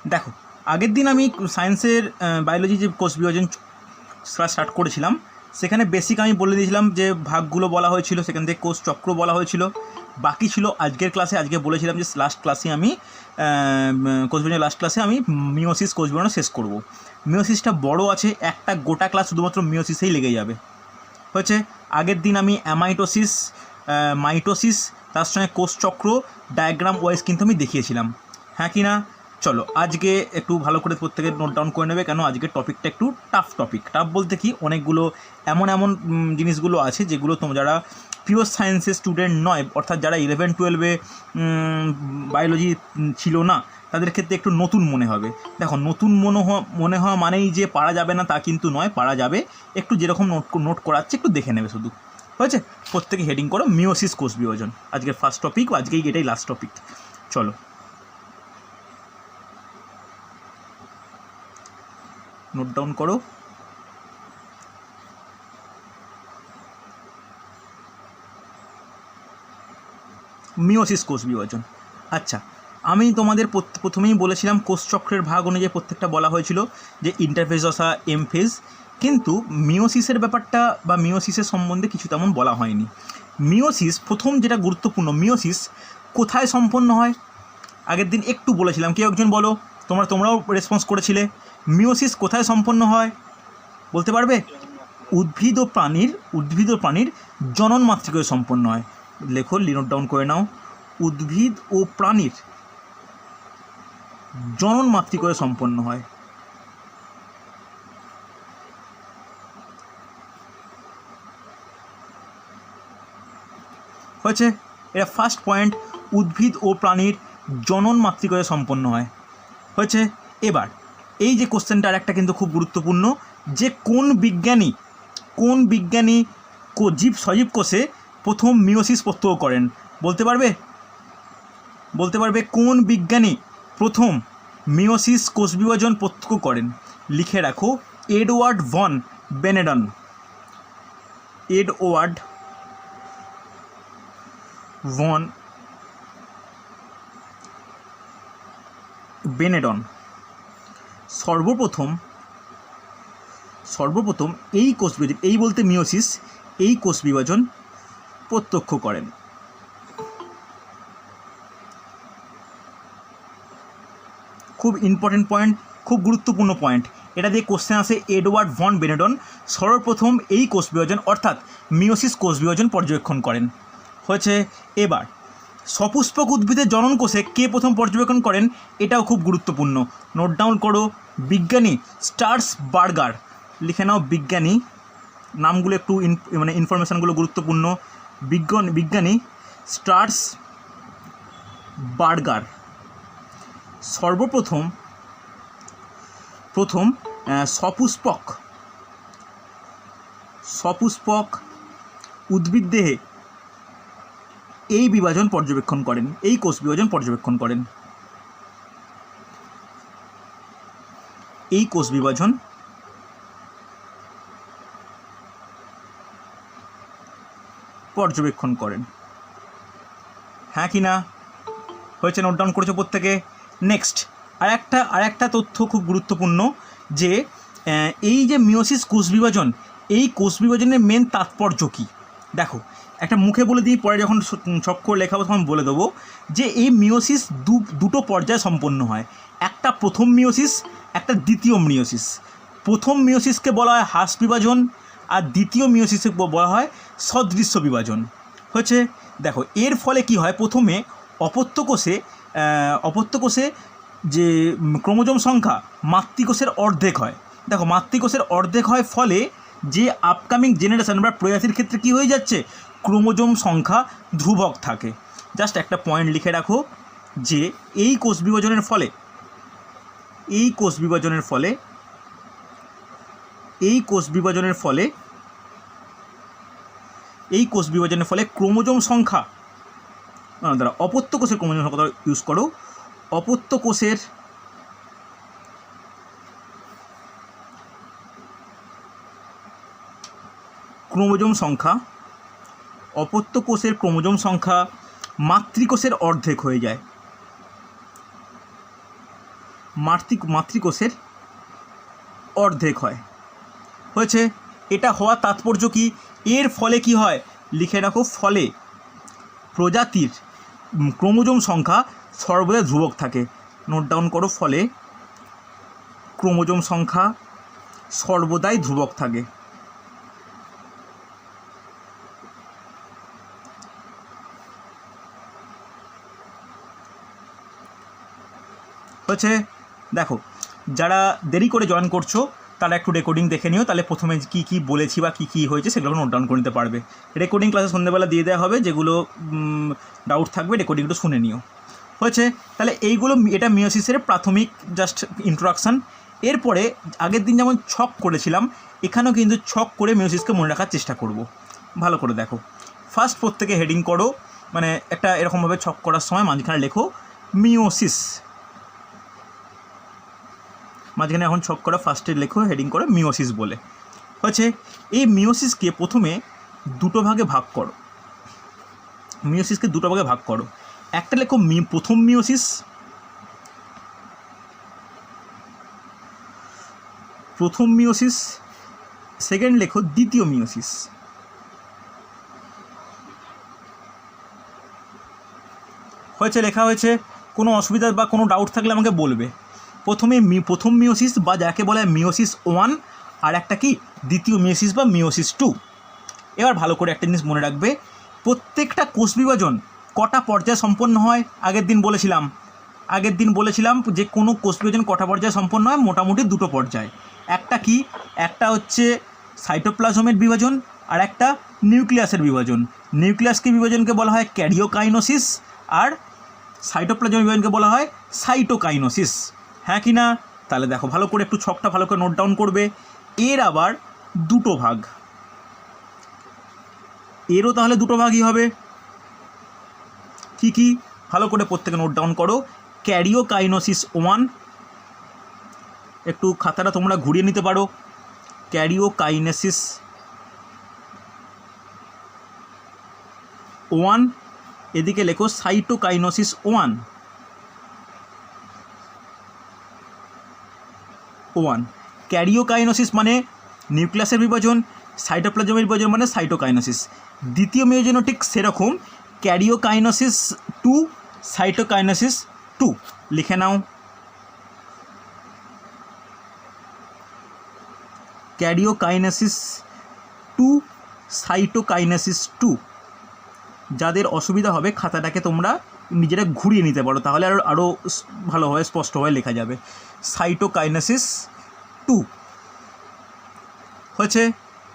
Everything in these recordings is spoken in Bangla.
দেখো, আগের দিন আমি সায়েন্সের বায়োলজি যে কোষ বিভাজন ক্লাস স্টার্ট করেছিলাম, সেখানে বেসিক আমি বলে দিয়েছিলাম যে ভাগগুলো বলা হয়েছিল, সেখান থেকে কোষ চক্র বলা হয়েছিল। বাকি ছিল আজকের ক্লাসে, আজকে বলেছিলাম যে লাস্ট ক্লাসে আমি কোষ বিভাজনের লাস্ট ক্লাসে আমি মিওসিস কোষ বিভাজন শেষ করব। মিওসিসটা বড় আছে, একটা গোটা ক্লাস শুধুমাত্র মিওসিসেই লেগে যাবে। হচ্ছে আগের দিন আমি অ্যামাইটোসিস, মাইটোসিস, তার সঙ্গে কোষ চক্র ডায়াগ্রাম ওয়াইজ কিন্তু আমি দেখিয়েছিলাম, হ্যাঁ কি না? চলো আজকে একটু ভালো করে প্রত্যেকে নোট ডাউন করে নেবে, কেন আজকের টপিকটা একটু টাফ টপিক। টাফ বলতে কি, অনেকগুলো এমন জিনিসগুলো আছে যেগুলো তোমরা যারা পিওর সায়েন্সের স্টুডেন্ট নয়, অর্থাৎ যারা 11-12-এ বায়োলজি ছিল না, তাদের ক্ষেত্রে একটু নতুন মনে হবে। দেখো, নতুন মনে হওয়া মানেই যে পারা যাবে না তা কিন্তু নয়, পারা যাবে। একটু যেরকম নোট করাচ্ছে একটু দেখে নেবে শুধু, হয়েছে? প্রত্যেকে হেডিং করো মিওসিস কোষ বিভাজন, আজকের ফার্স্ট টপিক, আজকেই এটাই লাস্ট টপিক। চলো নোট ডাউন করো। মিওসিস কোষ বিভাজন। আচ্ছা, আমি তোমাদের প্রথমেই বলেছিলাম কোষচক্রের ভাগ অনুযায়ী প্রত্যেকটা বলা হয়েছিল যে ইন্টারফেজ দশা, এম ফেজ, কিন্তু মিওসিসের ব্যাপারটা বা মিওসিসের সম্বন্ধে কিছু তেমন বলা হয়নি। মিওসিস প্রথম যেটা গুরুত্বপূর্ণ, মিওসিস কোথায় সম্পন্ন হয়? আগের দিন একটু বলেছিলাম, কেউ একজন বলো, তোমরাও রেসপন্স করেছিলে। মিওসিস কোথায় সম্পন্ন হয় বলতে পারবে? উদ্ভিদ ও প্রাণীর জনন মাতৃকোষে সম্পন্ন হয়। লেখো, নোট ডাউন করে নাও, উদ্ভিদ ও প্রাণীর জনন মাতৃকোষে সম্পন্ন হয়। হয়েছে? এটা ফার্স্ট পয়েন্ট, উদ্ভিদ ও প্রাণীর জনন মাতৃকোষে সম্পন্ন হয়। হয়েছে? এবার এই যে কোশ্চেনটা আরেকটা কিন্তু খুব গুরুত্বপূর্ণ, যে কোন বিজ্ঞানী সজীব কোষে প্রথম মিওসিস প্রত্যক্ষ করেন বলতে পারবে? কোন বিজ্ঞানী প্রথম মিওসিস কোষ বিভাজন প্রত্যক্ষ করেন? লিখে রাখো, এডওয়ার্ড ভন বেনেডন। এডওয়ার্ড ভন বেনেডন সর্বপ্রথম এই কোষ বিভাজন, এই বলতে মিওসিস, এই কোষ বিভাজন প্রত্যক্ষ করেন। খুব ইম্পর্টেন্ট পয়েন্ট, খুব গুরুত্বপূর্ণ পয়েন্ট, এটা দিয়ে কোশ্চেন আসে। এডওয়ার্ড ভন বেনেডন সর্বপ্রথম এই কোষ বিভাজন অর্থাৎ মিওসিস কোষ বিভাজন পর্যবেক্ষণ করেন। হয়েছে? এবার সপুষ্পক উদ্ভিদের জনন কোষে কে প্রথম পর্যবেক্ষণ করেন, এটাও খুব গুরুত্বপূর্ণ। নোট ডাউন করো, বিজ্ঞানী স্টার্সবার্গার। লিখে নাও, বিজ্ঞানী নামগুলো একটু ইনফরমেশানগুলো গুরুত্বপূর্ণ। বিজ্ঞানী স্টার্সবার্গার সর্বপ্রথম সপুষ্পক উদ্ভিদ দেহে এই বিভাজন পর্যবেক্ষণ করেন, এই কোষ বিভাজন পর্যবেক্ষণ করেন। এই কোষ বিভাজন পর্যবেক্ষণ করেন, হ্যাঁ কি না? হয়েছে? নোট ডাউন করেছো প্রত্যেকে? নেক্সট আরেকটা তথ্য খুব গুরুত্বপূর্ণ, যে এই যে মিওসিস কোষ বিভাজন, এই কোষ বিভাজনের মেন তাৎপর্য কী? দেখো, একটা মুখে বলে দিই, পরে যখন চক্কর লেখাবো তখন বলে দেবো যে এই মিওসিস দুটো পর্যায়ে সম্পন্ন হয়। একটা প্রথম মিওসিস, একটা দ্বিতীয় মিওসিস। প্রথম মিওসিসকে বলা হয় হ্রাস বিভাজন, আর দ্বিতীয় মিওসিসকে বলা হয় সদৃশ্য বিভাজন। হচ্ছে? দেখো, এর ফলে কি হয়, প্রথমে অপত্যকোষে যে ক্রোমোজোম সংখ্যা মাতৃকোষের অর্ধেক হয়। দেখো, মাতৃকোষের অর্ধেক হয়, ফলে যে আপকামিং জেনারেশন বা প্রয়াসীর ক্ষেত্রে কি হয়ে যাচ্ছে, ক্রোমোজোম সংখ্যা ধ্রুবক থাকে। জাস্ট একটা পয়েন্ট লিখে রাখো, যে এই কোষ বিভাজনের ফলে ক্রোমোজোম সংখ্যা, অপত্য কোষের ক্রোমোজোম সংখ্যা ইউজ করো, অপত্য কোষের ক্রোমোজোম সংখ্যা মাতৃকোষের অর্ধেক হয়ে যায়। মাতৃকোষের অর্ধেক হয়। হয়েছে, এটা হওয়ার তাৎপর্য কি? এর ফলে কি হয় লিখে রাখো, ফলে প্রজাতির ক্রোমোজোম সংখ্যা সর্বদা ধ্রুবক থাকে। নোট ডাউন করো, ফলে ক্রোমোজোম সংখ্যা সর্বদাই ধ্রুবক থাকে। হচ্ছে, দেখো যারা দেরি করে জয়েন করছো তারা একটু রেকর্ডিং দেখে নিও, তাহলে প্রথমে কী কী বলেছি বা কী কী হয়েছে সেগুলো নোট ডাউন করে নিতে পারবে। রেকর্ডিং ক্লাসে সন্ধ্যেবেলা দিয়ে দেওয়া হবে, যেগুলো ডাউট থাকবে রেকর্ডিংটা শুনে নিও। হয়েছে, তাহলে এইগুলো এটা মিওসিসের প্রাথমিক জাস্ট ইন্ট্রোডাকশান। এরপরে আগের দিন যেমন ছক করেছিলাম, এখানেও কিন্তু ছক করে মিওসিসকে মনে রাখার চেষ্টা করব। ভালো করে দেখো, ফার্স্ট প্রত্যেকে হেডিং করো, মানে একটা এরকমভাবে ছক করার সময় মাঝখানে লেখো মিওসিস, মাঝখানে এখন ছক করা ফার্স্টে লেখো হেডিং করে মিওসিস বলে। হচ্ছে, এই মিওসিসকে প্রথমে দুটো ভাগে ভাগ করো। মিওসিসকে দুটো ভাগে ভাগ করো, একটা লেখো প্রথম মিওসিস, সেকেন্ড লেখো দ্বিতীয় মিওসিস। হয়েছে, লেখা হয়েছে। কোনো অসুবিধা বা কোনো ডাউট থাকলে আমাকে বলবে। প্রথমে প্রথম মিওসিস বা যাকে বলা হয় মিওসিস 1, আর একটা কি দ্বিতীয় মিওসিস বা মিওসিস 2। এবার ভালো করে একটা জিনিস মনে রাখবে, প্রত্যেকটা কোষ বিভাজন কটা পর্যায়ে সম্পন্ন হয়? আগের দিন বলেছিলাম যে কোনো কোষ বিভাজন কটা পর্যায়ে সম্পন্ন হয়? মোটামুটি দুটো পর্যায়ে। একটা কি, একটা হচ্ছে সাইটোপ্লাজমের বিভাজন, আর একটা নিউক্লিয়াসের বিভাজন। নিউক্লিয়াসকে বিভাজনকে বলা হয় ক্যারিওকাইনোসিস, আর সাইটোপ্লাজমের বিভাজনকে বলা হয় সাইটোকাইনোসিস। হ্যাঁ কি না? তাহলে দেখো ভালো করে একটু ছকটা ভালো করে নোট ডাউন করবে। এর আবার দুটো ভাগ, এরও তাহলে দুটো ভাগই হবে। কি কি? ভালো করে প্রত্যেকে নোট ডাউন করো। ক্যারিওকাইনোসিস 1, একটু খাতাটা তোমরা ঘুরিয়ে নিতে পারো। ক্যারিওকাইনেসিস 1, এদিকে লেখো সাইটোকাইনোসিস 1। ক্যারিওকাইনোসিস মানে নিউক্লিয়াসের বিভাজন, সাইটোপ্লাজমের বিভাজন মানে সাইটোকাইনোসিস। দ্বিতীয় মিওজনও ঠিক সেরকম, ক্যারিওকাইনোসিস 2, সাইটোকাইনোসিস 2। লিখে নাও, ক্যারিওকাইনেসিস 2, সাইটোকাইনেসিস 2। যাদের অসুবিধা হবে খাতাটাকে তোমরা নিজেরা ঘুরিয়ে নিতে পারো, তাহলে আরও ভালোভাবে স্পষ্টভাবে লেখা যাবে। সাইটোকাইনেসিস 2 হয়েছে।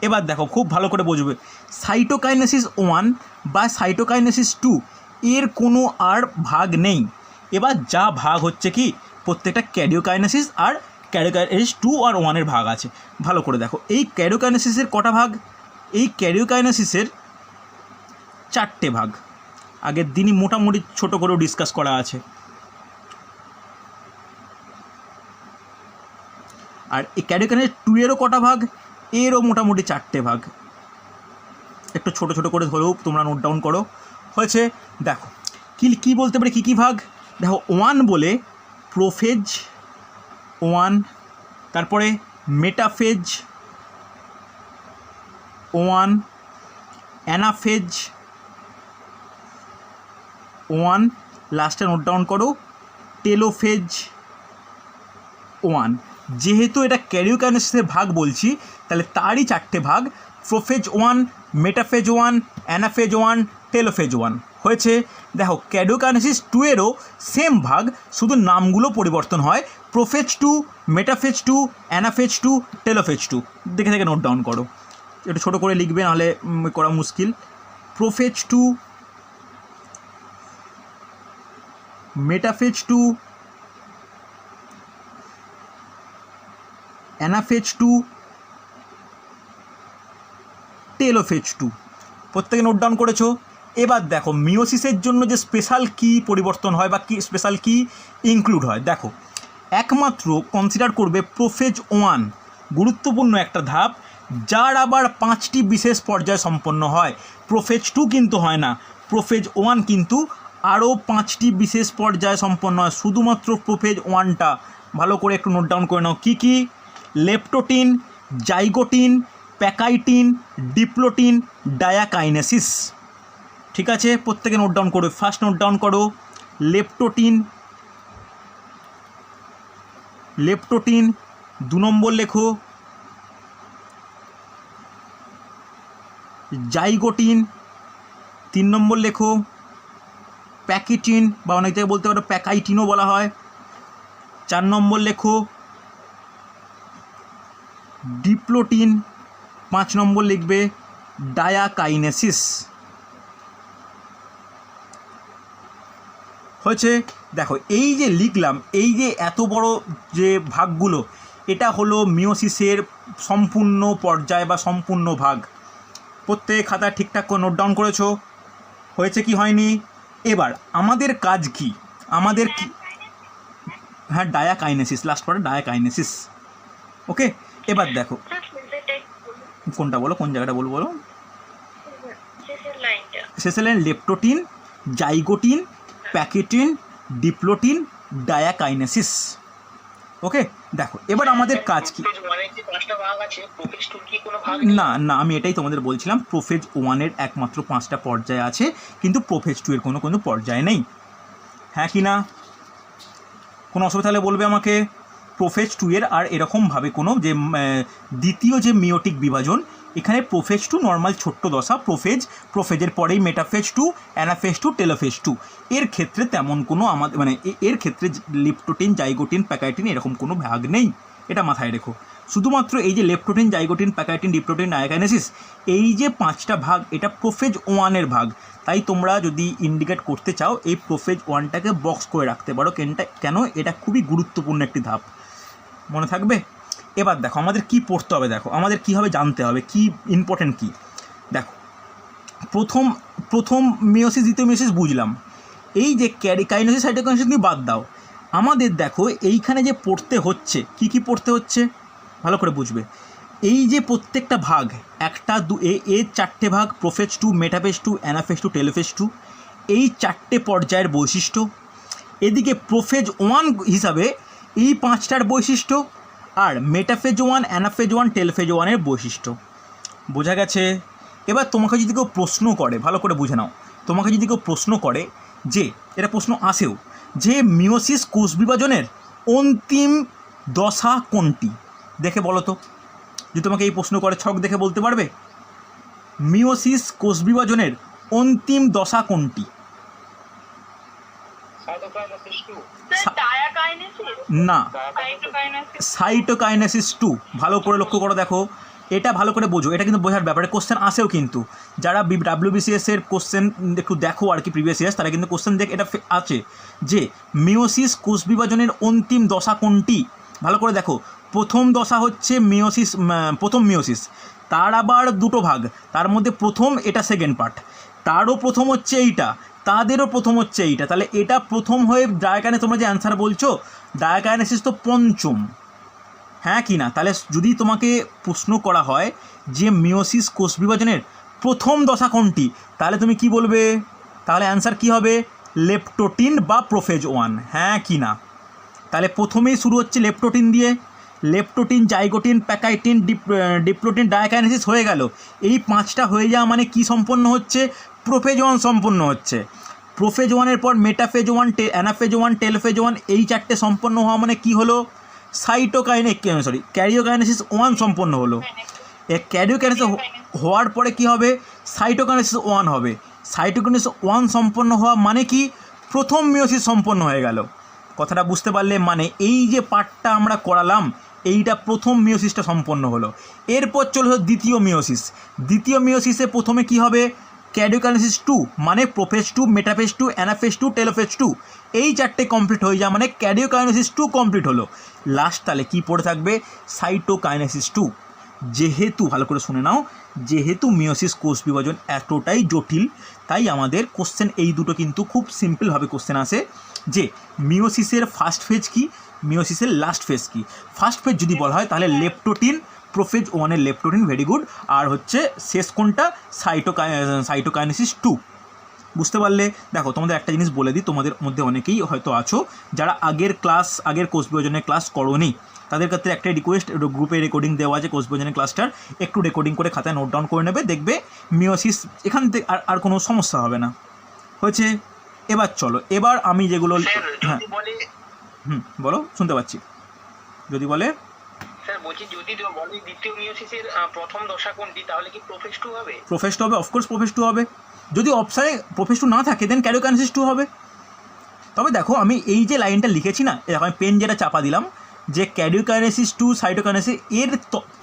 এবার দেখো খুব ভালো করে বুঝবে, সাইটোকাইনেসিস 1 বা সাইটোকাইনেসিস 2 এর কোনো আর ভাগ নেই। এবার যা ভাগ হচ্ছে কি, প্রত্যেকটা ক্যারিওকাইনেসিস আর ক্যারিওকাইনেসিস 2 আর 1-এর ভাগ আছে। ভালো করে দেখো, এই ক্যারিওকাইনেসিসের কটা ভাগ? এই ক্যারিওকাইনেসিসের 4টে ভাগ। আগের দিনই মোটামুটি ছোট করেও ডিসকাস করা আছে। আর এই ক্যারিওকাইনেসিস 2-এরও কটা ভাগ? এরও মোটামুটি 4টে ভাগ। একটু ছোট ছোট করে ধরেও তোমরা নোট ডাউন করো। হয়েছে, দেখো কি বলতে পারে, কী ভাগ? দেখো 1 বলে প্রোফেজ 1, তারপরে মেটাফেজ 1, অ্যানাফেজ 1, লাস্টে নোট ডাউন করো টেলোফেজ 1। যেহেতু এটা ক্যারিওকাইনেসিসের ভাগ বলছি, তাহলে তারই 4টে ভাগ, প্রোফেজ 1, মেটাফেজ 1, অ্যানাফেজ 1, টেলোফেজ 1। হয়েছে, দেখো ক্যারিওকাইনেসিস 2-এরও সেম ভাগ, শুধু নামগুলো পরিবর্তন হয়। Prophase 2, metaphase 2, anaphase 2, telophase 2। দেখে দেখে নোট ডাউন করো, একটু ছোটো করে লিখবে, নাহলে করা মুশকিল। Prophase 2, metaphase 2, anaphase 2, telophase 2। প্রত্যেকে নোট ডাউন করেছো। এবার দেখো মিওসিসের জন্য যে স্পেশাল কি পরিবর্তন হয় বা কি স্পেশাল কি ইনক্লুড হয়, দেখো একমাত্র কনসিডার করবে প্রোফেজ 1, গুরুত্বপূর্ণ একটা ধাপ, যার আবার 5টি বিশেষ পর্যায় সম্পন্ন হয়। প্রোফেজ 2 কিন্তু হয় না, প্রোফেজ 1 কিন্তু আরও 5টি বিশেষ পর্যায় সম্পন্ন হয়। শুধুমাত্র প্রোফেজ 1টা ভালো করে একটু নোট ডাউন করে নাও। কি leptotene, zygotene, pachytene, diplotene, diakinesis. ঠিক আছে, প্রত্যেকে নোট ডাউন করো। ফার্স্ট নোট ডাউন করো লেপ্টোটিন 2 নম্বর লেখো, জাইগোটিন 3 নম্বর লেখো, প্যাকিটিন বা অনেক জায়গায় বলতে পারো প্যাকাইটিনও বলা হয় 4 নম্বর লেখো, ডিপ্লোটিন 5 নম্বর লিখবে, ডায়াকাইনেসিস। হয়েছে? দেখো এই যে লিখলাম, এই যে এত বড় যে ভাগগুলো, এটা হলো মিওসিসের সম্পূর্ণ পর্যায় বা সম্পূর্ণ ভাগ। প্রত্যেক খাতা ঠিকঠাক করে নোট ডাউন করেছো? হয়েছে কি হয়নি? এবার আমাদের কাজ কি? আমাদের কি, হ্যাঁ ডায়াকাইনেসিস, লাস্ট পরে ডায়াকাইনেসিস। ওকে, এবার দেখো কোনটা বলো, কোন জায়গাটা বলো, শেষের line leptotene, zygotene, pachytene, diplotene, diakinesis. Okay, দেখো এবার আমাদের কাজ কি? না না, আমি এটাই তোমাদের বলছিলাম, প্রোফেজ 1-এর একমাত্র 5টা পর্যায় আছে, কিন্তু প্রোফেজ 2-এর কোনো পর্যায় নেই। হ্যাঁ কি না? কোনো অসুবিধা হলে বলবে আমাকে। প্রোফেজ 2-এর আর এরকমভাবে কোনো যে দ্বিতীয় যে মিওটিক বিভাজন, এখানে প্রোফেজ 2 নর্মাল ছোট্ট দশা, প্রোফেজের পরেই মেটাফেজ 2, অ্যানাফেজ 2, টেলোফেজ 2। এর ক্ষেত্রে তেমন কোনো আমাদের এর ক্ষেত্রে লেপ্টোটিন, জাইগোটিন, প্যাকাইটিন এরকম কোনো ভাগ নেই, এটা মাথায় রেখো। শুধুমাত্র এই যে leptotene, zygotene, pachytene, diplotene, diakinesis, এই যে 5টা ভাগ, এটা প্রোফেজ 1-এর ভাগ। তাই তোমরা যদি ইন্ডিকেট করতে চাও, এই প্রোফেজ 1টাকে বক্স করে রাখতে পারো। কেন? এটা খুবই গুরুত্বপূর্ণ একটি ধাপ, মনে থাকবে। এবার দেখো আমাদের কি পড়তে হবে, দেখো আমাদের কীভাবে জানতে হবে, কি ইম্পর্টেন্ট কি। দেখো প্রথম মিওসিস, দ্বিতীয় মিওসিস বুঝলাম। এই যে কাইনেসিস, সাইটোকাইনেসিস তুমি বাদ দাও। আমাদের দেখো এইখানে যে পড়তে হচ্ছে, কি পড়তে হচ্ছে ভালো করে বুঝবে। এই যে প্রত্যেকটা ভাগ, 4টে ভাগ, প্রোফেজ 2, মেটাফেজ 2, অ্যানাফেজ 2, টেলোফেজ 2, এই 4টে পর্যায়ের বৈশিষ্ট্য। এদিকে প্রোফেজ 1 হিসাবে এই 5টার বৈশিষ্ট্য, আর মেটাফেজ 1, অ্যানাফেজ 1, টেলোফেজ 1-এর বৈশিষ্ট্য। বোঝা গেছে? এবার তোমাকে যদি কেউ প্রশ্ন করে, ভালো করে বুঝে নাও, তোমাকে যদি কেউ প্রশ্ন করে যে, এটা প্রশ্ন আসেও, যে মিওসিস কোষ বিভাজনের অন্তিম দশা কোনটি, দেখে বলো তো। যদি তোমাকে এই প্রশ্ন করে, ছক দেখে বলতে পারবে মিওসিস কোষ বিভাজনের অন্তিম দশা কোনটি? না, সাইটোকাইনেসিস 2। ভালো করে লক্ষ্য করো, দেখো এটা ভালো করে বোঝো, এটা কিন্তু বোঝার ব্যাপারে কোশ্চেন আসেও কিন্তু। যারা WBCS এর কোশ্চেন একটু দেখো আর কি, প্রিভিয়াস ইয়ার্স, তারা কিন্তু কোশ্চেন দেখ এটা আছে যে মিওসিস কোষ বিভাজনের অন্তিম দশা কোনটি। ভালো করে দেখো, প্রথম দশা হচ্ছে প্রথম মিওসিস, তার আবার 2টো ভাগ, তার মধ্যে প্রথম, এটা সেকেন্ড পার্ট, তারও প্রথম হচ্ছে এইটা, তাদেরও প্রথম হচ্ছে এইটা। তাহলে এটা প্রথম হয়ে ডায়াকাইনেসিস, তোমরা যে অ্যান্সার বলছো ডায়াকাইনেসিস তো পঞ্চম, হ্যাঁ কি না? তাহলে যদি তোমাকে প্রশ্ন করা হয় যে মিওসিস কোষ বিভাজনের প্রথম দশা কোনটি, তাহলে তুমি কি বলবে? তাহলে অ্যান্সার কি হবে? লেপ্টোটিন বা প্রোফেজ 1, হ্যাঁ কি না? তাহলে প্রথমেই শুরু হচ্ছে লেপ্টোটিন দিয়ে, leptotene, zygotene, pachytene, diplotene, diakinesis হয়ে গেল। এই 5টা হয়ে যাওয়া মানে কি সম্পন্ন হচ্ছে? প্রোফেজ 1 সম্পন্ন হচ্ছে। প্রোফেজ 1-এর পর মেটাফেজ 1, অ্যানাফেজ 1, টেলোফেজ 1, এই 4টে সম্পন্ন হওয়া মানে কি হলো? ক্যারিওকাইনেসিস 1 সম্পন্ন হলো। ক্যারিওকাইনেসিস হওয়ার পরে কি হবে? সাইটোকাইনেসিস 1 হবে। সাইটোকাইনেসিস 1 সম্পন্ন হওয়া মানে কি? প্রথম মিওসিস সম্পন্ন হয়ে গেল। কথাটা বুঝতে পারলে? মানে এই যে পার্টটা আমরা করালাম, এইটা প্রথম মিওসিসটা সম্পন্ন হলো। এরপর চলে হলো দ্বিতীয় মিওসিস। দ্বিতীয় মিওসিসে প্রথমে কি হবে? ক্যারিওকাইনেসিস 2 মানে প্রোফেজ 2, মেটাফেজ 2, অ্যানাফেজ 2, টেলোফেজ 2, এই 4টে কমপ্লিট হয়ে যায় মানে ক্যারিওকাইনেসিস 2 কমপ্লিট হলো। লাস্ট তাহলে কী পড়ে থাকবে? সাইটোকাইনেসিস 2। যেহেতু, ভালো করে শুনে নাও, যেহেতু মিওসিস কোষ বিভাজন এতটাই জটিল, তাই আমাদের কোশ্চেন এই দুটো কিন্তু খুব সিম্পলভাবে কোশ্চেন আসে যে মিওসিসের ফার্স্ট ফেজ কি, মিওসিসের লাস্ট ফেজ কি। ফার্স্ট ফেজ যদি বলা হয় তাহলে লেপ্টোটিন, প্রোফেজ 1-এর লেপ্টোটিন, ভেরি গুড। আর হচ্ছে শেষ কোনটা? সাইটোকাইনেসিস 2। বুঝতে পারলে? দেখো তোমাদের একটা জিনিস বলে দিই, তোমাদের মধ্যে অনেকেই হয়তো আছো যারা আগের কোষ বিভাজনের ক্লাস করোনি। তাদের ক্ষেত্রে একটা রিকোয়েস্ট, গ্রুপে রেকর্ডিং দেওয়া আছে কোষ বিভাজনের ক্লাসটার, একটু রেকর্ডিং করে খাতায় নোট ডাউন করে নেবে, দেখবে মিওসিস এখান থেকে আর কোনো সমস্যা হবে না। হয়েছে? এবার চলো, এবার আমি যেগুলো, হ্যাঁ বলো, শুনতে পাচ্ছি। যদি বলে স্যার বলছি, যদি বলে দ্বিতীয় মিওসিসের প্রথম দশা কোনটি, তাহলে কি প্রোফেজ 2 হবে? প্রোফেজ 2 হবে, অফকোর্স প্রোফেজ 2 হবে। যদি অপশানে প্রোফেজ 2 না থাকে দেন ক্যারিওকাইনেসিস 2 হবে। তবে দেখো আমি এই যে লাইনটা লিখেছি না, দেখো আমি পেন যেটা চাপা দিলাম যে ক্যারিওকাইনেসিস 2 সাইটোকাইনেসিস, এর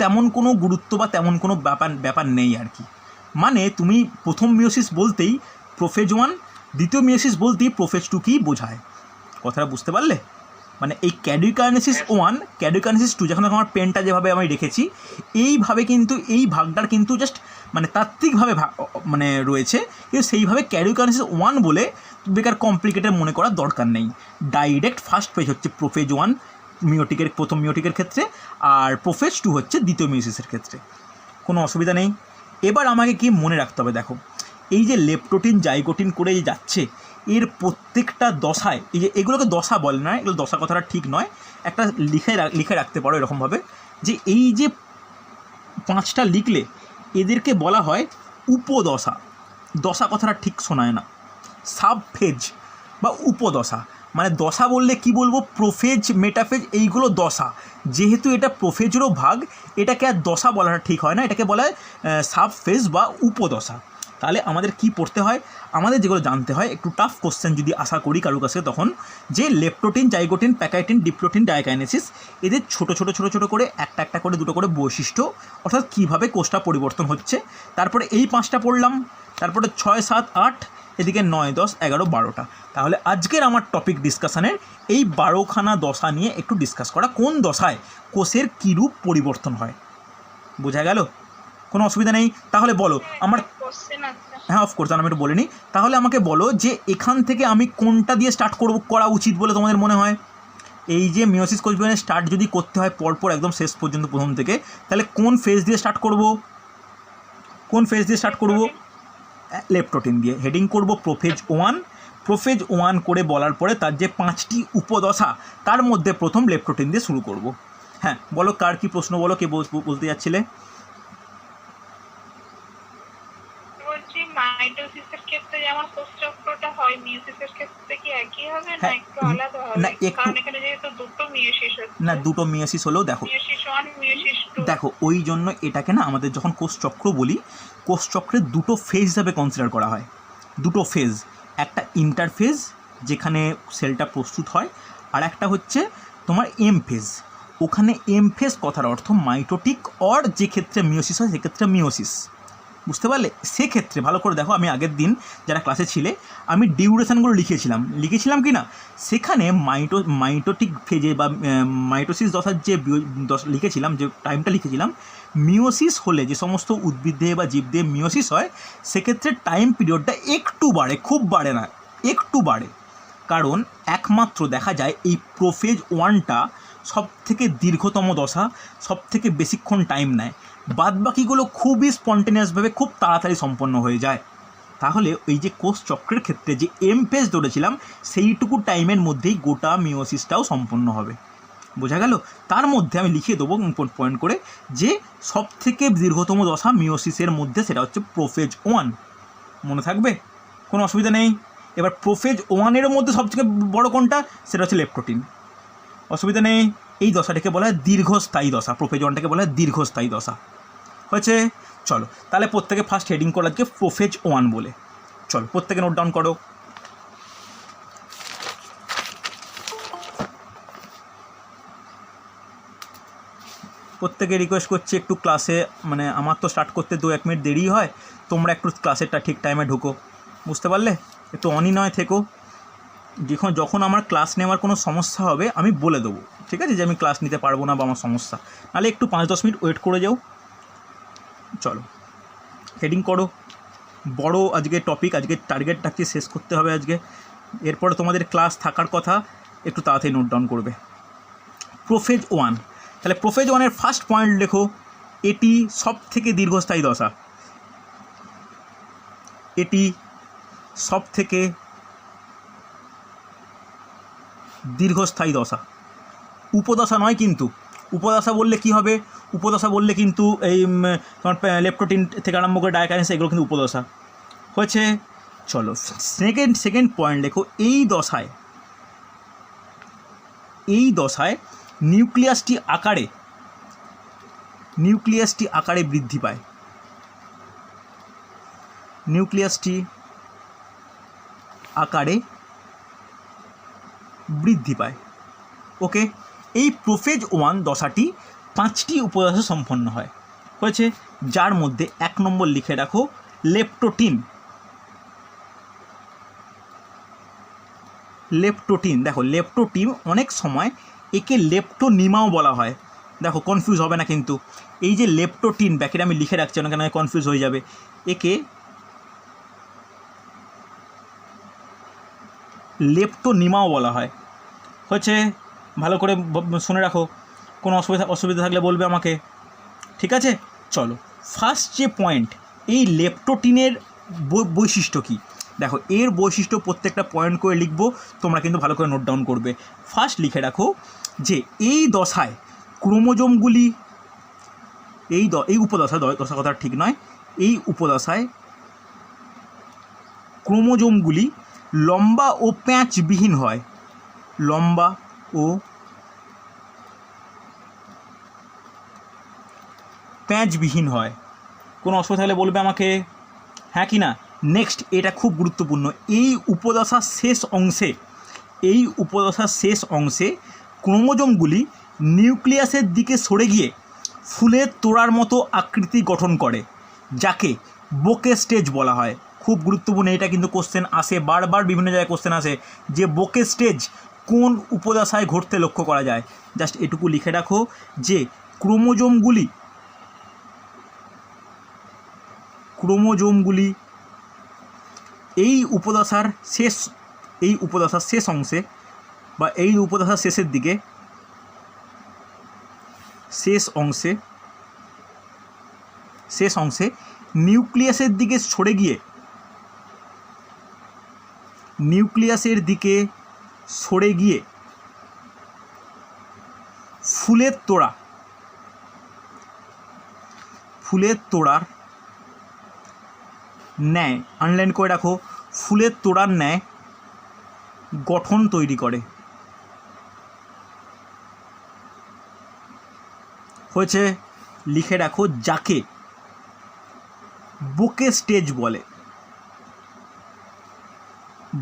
তেমন কোনো গুরুত্ব বা তেমন কোনো ব্যাপার নেই আর কি। মানে তুমি প্রথম মিওসিস বলতেই প্রোফেজ 1, দ্বিতীয় মিওসিস বলতেই প্রোফেজ 2 কি বোঝায়। কথাটা বুঝতে পারলে? মানে এই ক্যারিওকাইনেসিস 1, ক্যারিওকাইনেসিস 2, যখন আমার পেনটা যেভাবে আমি রেখেছি এইভাবে, কিন্তু এই ভাগটার কিন্তু জাস্ট মানে তাত্ত্বিকভাবে মানে রয়েছে, কিন্তু সেইভাবে ক্যারিওকাইনেসিস 1 বলে বেকার কমপ্লিকেটেড মনে করার দরকার নেই। ডাইরেক্ট ফার্স্ট পেজ হচ্ছে প্রোফেজ 1 মিওটিকের, প্রথম মিওটিকের ক্ষেত্রে, আর প্রোফেজ 2 হচ্ছে দ্বিতীয় মিওসিসের ক্ষেত্রে। কোনো অসুবিধা নেই। এবার আমাকে কি মনে রাখতে হবে, দেখো এই যে লেপটোটিন জাইগোটিন করে যে যাচ্ছে, এর প্রত্যেকটা দশায়, এই যে এগুলোকে দশা বলে না, এগুলো দশা কথাটা ঠিক নয়, একটা লিখে রাখতে পারো এরকমভাবে যে এই যে 5টা লিখলে এদেরকে বলা হয় উপদশা। দশা কথাটা ঠিক শোনায় না, সাবফেজ বা উপদশা। মানে দশা বললে কি বলবো, প্রোফেজ, মেটাফেজ, এইগুলো দশা। যেহেতু এটা প্রোফেজেরও ভাগ, এটাকে আর দশা বলাটা ঠিক হয় না, এটাকে বলা হয় সাবফেজ বা উপদশা। তাহলে আমাদের কি পড়তে হয়, আমাদের যেগুলো জানতে হয়, একটু টাফ কোশ্চেন যদি আশা করি কারোর কাছে, তখন যে লেপটোটিন জাইগোটিন প্যাকাইটিন ডিপ্লোটিন ডাইকাইনেসিস, এদের ছোট ছোট করে একটা করে দুটো করে বৈশিষ্ট্য, অর্থাৎ কীভাবে কোষটা পরিবর্তন হচ্ছে। তারপরে এই 5টা পড়লাম, তারপরে 6, 7, 8, এদিকে 9, 10, 11, 12টা। তাহলে আজকের আমার টপিক ডিসকাশনের এই 12খানা দশা নিয়ে একটু ডিসকাস করা, কোন দশায় কোষের কীরূপ পরিবর্তন হয়। বোঝা গেল? কোনো অসুবিধা নেই। তাহলে বলো আমার, হ্যাঁ অফকোর্স আমি একটু বলে নিই। তাহলে আমাকে বলো যে এখান থেকে আমি কোনটা দিয়ে স্টার্ট করা উচিত বলে তোমাদের মনে হয়? এই যে মিওসিস কোষ বিভাজনের স্টার্ট যদি করতে হয় পরপর একদম শেষ পর্যন্ত প্রথম থেকে, তাহলে কোন ফেজ দিয়ে স্টার্ট করব? লেপটোটিন দিয়ে। হেডিং করব প্রোফেজ 1। প্রোফেজ 1 করে বলার পরে তার যে 5টি উপদশা, তার মধ্যে প্রথম লেপটোটিন দিয়ে শুরু করব। হ্যাঁ বলো, কার কি প্রশ্ন বলো, কে বলতে যাচ্ছিলে? মাইটোসিসের ক্ষেত্রে যেমন কোষ চক্রটা হয়, মিওসিসের ক্ষেত্রে কি একই হবে না একটু আলাদা হবে? কারণ এখানে যেহেতু দুটো মিওসিস হচ্ছে। না, দুটো মিওসিস হলেও দেখো, মিওসিস 1, মিওসিস 2, দেখো ওই জন্য এটাকে না আমাদের যখন কোষ চক্র বলি, কোষ চক্রের দুটো ফেজ হিসাবে কনসিডার করা হয়। দুটো ফেজ, একটা ইন্টারফেজ যেখানে সেলটা প্রস্তুত হয়, আর একটা হচ্ছে তোমার এম ফেজ। ওখানে এম ফেজ কথার অর্থ মাইটোটিক, অর যে ক্ষেত্রে মিওসিস হয় সেক্ষেত্রে মিওসিস। বুঝতে পারলে? সেক্ষেত্রে ভালো করে দেখো, আমি আগের দিন যারা ক্লাসে ছিলে আমি ডিউরেশনগুলো লিখেছিলাম কি না, সেখানে মাইটোটিক ফেজে বা মাইটোসিস দশার যে লিখেছিলাম, যে টাইমটা লিখেছিলাম, মিওসিস হলে যে সমস্ত উদ্ভিদদেহে বা জীবদেহে মিওসিস হয়, সেক্ষেত্রে টাইম পিরিয়ডটা একটু বাড়ে, খুব বাড়ে না, একটু বাড়ে। কারণ একমাত্র দেখা যায় এই প্রোফেজ 1টা সবথেকে দীর্ঘতম দশা, সবথেকে বেশিক্ষণ টাইম নেয়, বাদবাকিগুলো খুবই স্পন্টেনিয়াসভাবে খুব তাড়াতাড়ি সম্পন্ন হয়ে যায়। তাহলে এই যে কোষ চক্রের ক্ষেত্রে যে এম ফেজ ধরেছিলাম, সেইটুকু টাইমের মধ্যেই গোটা মিওসিসটাও সম্পন্ন হবে। বোঝা গেল? তার মধ্যে আমি লিখে দেবো পয়েন্ট করে যে সবথেকে দীর্ঘতম দশা মিওসিসের মধ্যে সেটা হচ্ছে প্রোফেজ 1। মনে থাকবে? কোনো অসুবিধা নেই। এবার প্রোফেজ 1-এর মধ্যে সবথেকে বড় কোনটা, সেটা হচ্ছে লেপটোটিন। অসুবিধা নেই। এই দশাটাকে বলা হয় দীর্ঘস্থায়ী দশা, প্রোফেজ 1টাকে বলা হয় দীর্ঘস্থায়ী দশা। হয়েছে? চলো তাহলে প্রত্যেকে ফার্স্ট হেডিং করো আজকে প্রোফেজ 1 বলে। চলো প্রত্যেকে নোট ডাউন করো। প্রত্যেকে রিকোয়েস্ট করছি একটু ক্লাসে, মানে আমার তো স্টার্ট করতে 2-1 মিনিট দেরি হয়, তোমরা একটু ক্লাসেরটা ঠিক টাইমে ঢুকো। বুঝতে পারলে? একটু অনিনয় থেকো। যখন আমার ক্লাস নেওয়ার কোনো সমস্যা হবে আমি বলে দেবো, ঠিক আছে, যে আমি ক্লাস নিতে পারবো না বা আমার সমস্যা, নাহলে একটু 5-10 মিনিট ওয়েট করে যাও। চলো হেডিং করো। বড় আজকে টপিক, আজকে টার্গেটটাকে শেষ করতে হবে আজকে, এরপরে তোমাদের ক্লাস থাকার কথা, একটু তাড়াতাড়ি নোট ডাউন করবে। প্রোফেজ 1, তাহলে প্রোফেজ 1-এর ফার্স্ট পয়েন্ট লেখো, এটি সব থেকে দীর্ঘস্থায়ী দশা। এটি সব থেকে দীর্ঘস্থায়ী দশা। উপদশা নয় কিন্তু, উপদশা বললে কি হবে, উপদশা বললে কিন্তু এই তোমার লেপ্টোটিন থেকে আরম্ভ করে ডায়াকাইনেস এগুলো কিন্তু উপদশা হয়েছে। চলো সেকেন্ড পয়েন্ট লেখো, এই দশায় নিউক্লিয়াসটি আকারে বৃদ্ধি পায়, নিউক্লিয়াসটি আকারে বৃদ্ধি পায়। ওকে, এই প্রোফেজ 1 দশাটি 5টি উপদশা সম্পন্ন হয় হয়েছে, যার মধ্যে 1 নম্বর লিখে রাখো লেপ্টোটিন। দেখো লেপ্টোটিন অনেক সময় একে লেপ্টোনিমাও বলা হয়, দেখো কনফিউজ হবে না কিন্তু, এই যে লেপ্টোটিন ব্যাকেটে আমি লিখে রাখছি অনেক কনফিউজ হয়ে যাবে, একে লেপ্টোনিমাও বলা হয় হচ্ছে। ভালো করে শুনে রাখো, কোনো অসুবিধা থাকলে বলবে আমাকে, ঠিক আছে। চলো ফার্স্ট যে পয়েন্ট, এই লেপ্টোটিনের বৈশিষ্ট্য কী, দেখো এর বৈশিষ্ট্য প্রত্যেকটা পয়েন্ট করে লিখবো, তোমরা কিন্তু ভালো করে নোট ডাউন করবে। ফার্স্ট লিখে রাখো যে এই দশায় ক্রোমোজোমগুলি, এই উপদশা, দশা কথা ঠিক নয়, এই উপদশায় ক্রোমোজোমগুলি লম্বা ও প্যাঁচবিহীন হয়, লম্বা ও প্যাঁচবিহীন হয়। কোনো অসুবিধা থাকলে বলবে আমাকে, হ্যাঁ কি না। নেক্সট, এটা খুব গুরুত্বপূর্ণ, এই উপদশার শেষ অংশে ক্রোমোজোমগুলি নিউক্লিয়াসের দিকে সরে গিয়ে ফুলের তোড়ার মতো আকৃতি গঠন করে, যাকে বোকে স্টেজ বলা হয়। খুব গুরুত্বপূর্ণ, এটা কিন্তু কোশ্চেন আসে বারবার, বিভিন্ন জায়গায় কোশ্চেন আসে যে বোকে স্টেজ কোন উপদশায় ঘটতে লক্ষ্য করা যায়। জাস্ট এটুকু লিখে রাখো যে ক্রোমোজোমগুলি এই উপদশার শেষ অংশে বা এই উপদশার শেষের দিকে, শেষ অংশে নিউক্লিয়াসের দিকে সরে গিয়ে ফুলের তোড়ার ন্যায়, আনলাইন করে রাখো, ফুলের তোড়ার ন্যায় গঠন তৈরি করে হয়েছে। লিখে রাখো, যাকে বোকে স্টেজ বলে।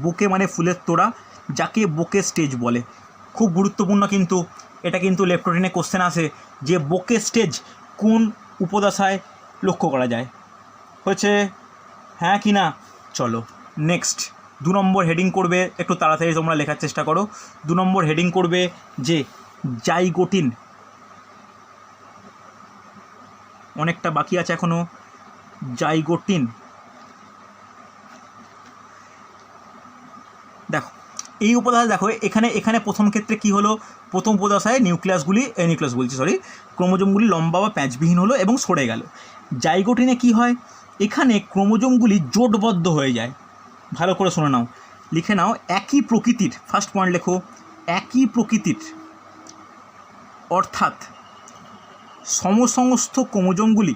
বোকে মানে ফুলের তোড়া, যাকে বোকে স্টেজ বলে। খুব গুরুত্বপূর্ণ কিন্তু, এটা কিন্তু লেপ্টোটিনে কোশ্চেন আসে যে বোকে স্টেজ কোন উপদশায় লক্ষ্য করা যায় হয়েছে, হ্যাঁ কি না। চলো নেক্সট 2 নম্বর হেডিং করবে, একটু তাড়াতাড়ি তোমরা লেখার চেষ্টা করো। 2 নম্বর হেডিং করবে যে জাইগোটিন, অনেকটা বাকি আছে এখনও। জাইগোটিন, দেখো এই উপদশা, দেখো এখানে প্রথম ক্ষেত্রে কি হলো, প্রথম উপদশায় ক্রোমোজোমগুলি লম্বা বা প্যাঁচবিহীন হলো এবং সরে গেল। জাইগোটিনে কি হয়, এখানে ক্রোমোজোমগুলি জোটবদ্ধ হয়ে যায়। ভালো করে শুনে নাও, লিখে নাও, একই প্রকৃতির, ফার্স্ট পয়েন্ট লেখো, একই প্রকৃতির অর্থাৎ সমসমস্ত ক্রোমোজোমগুলি,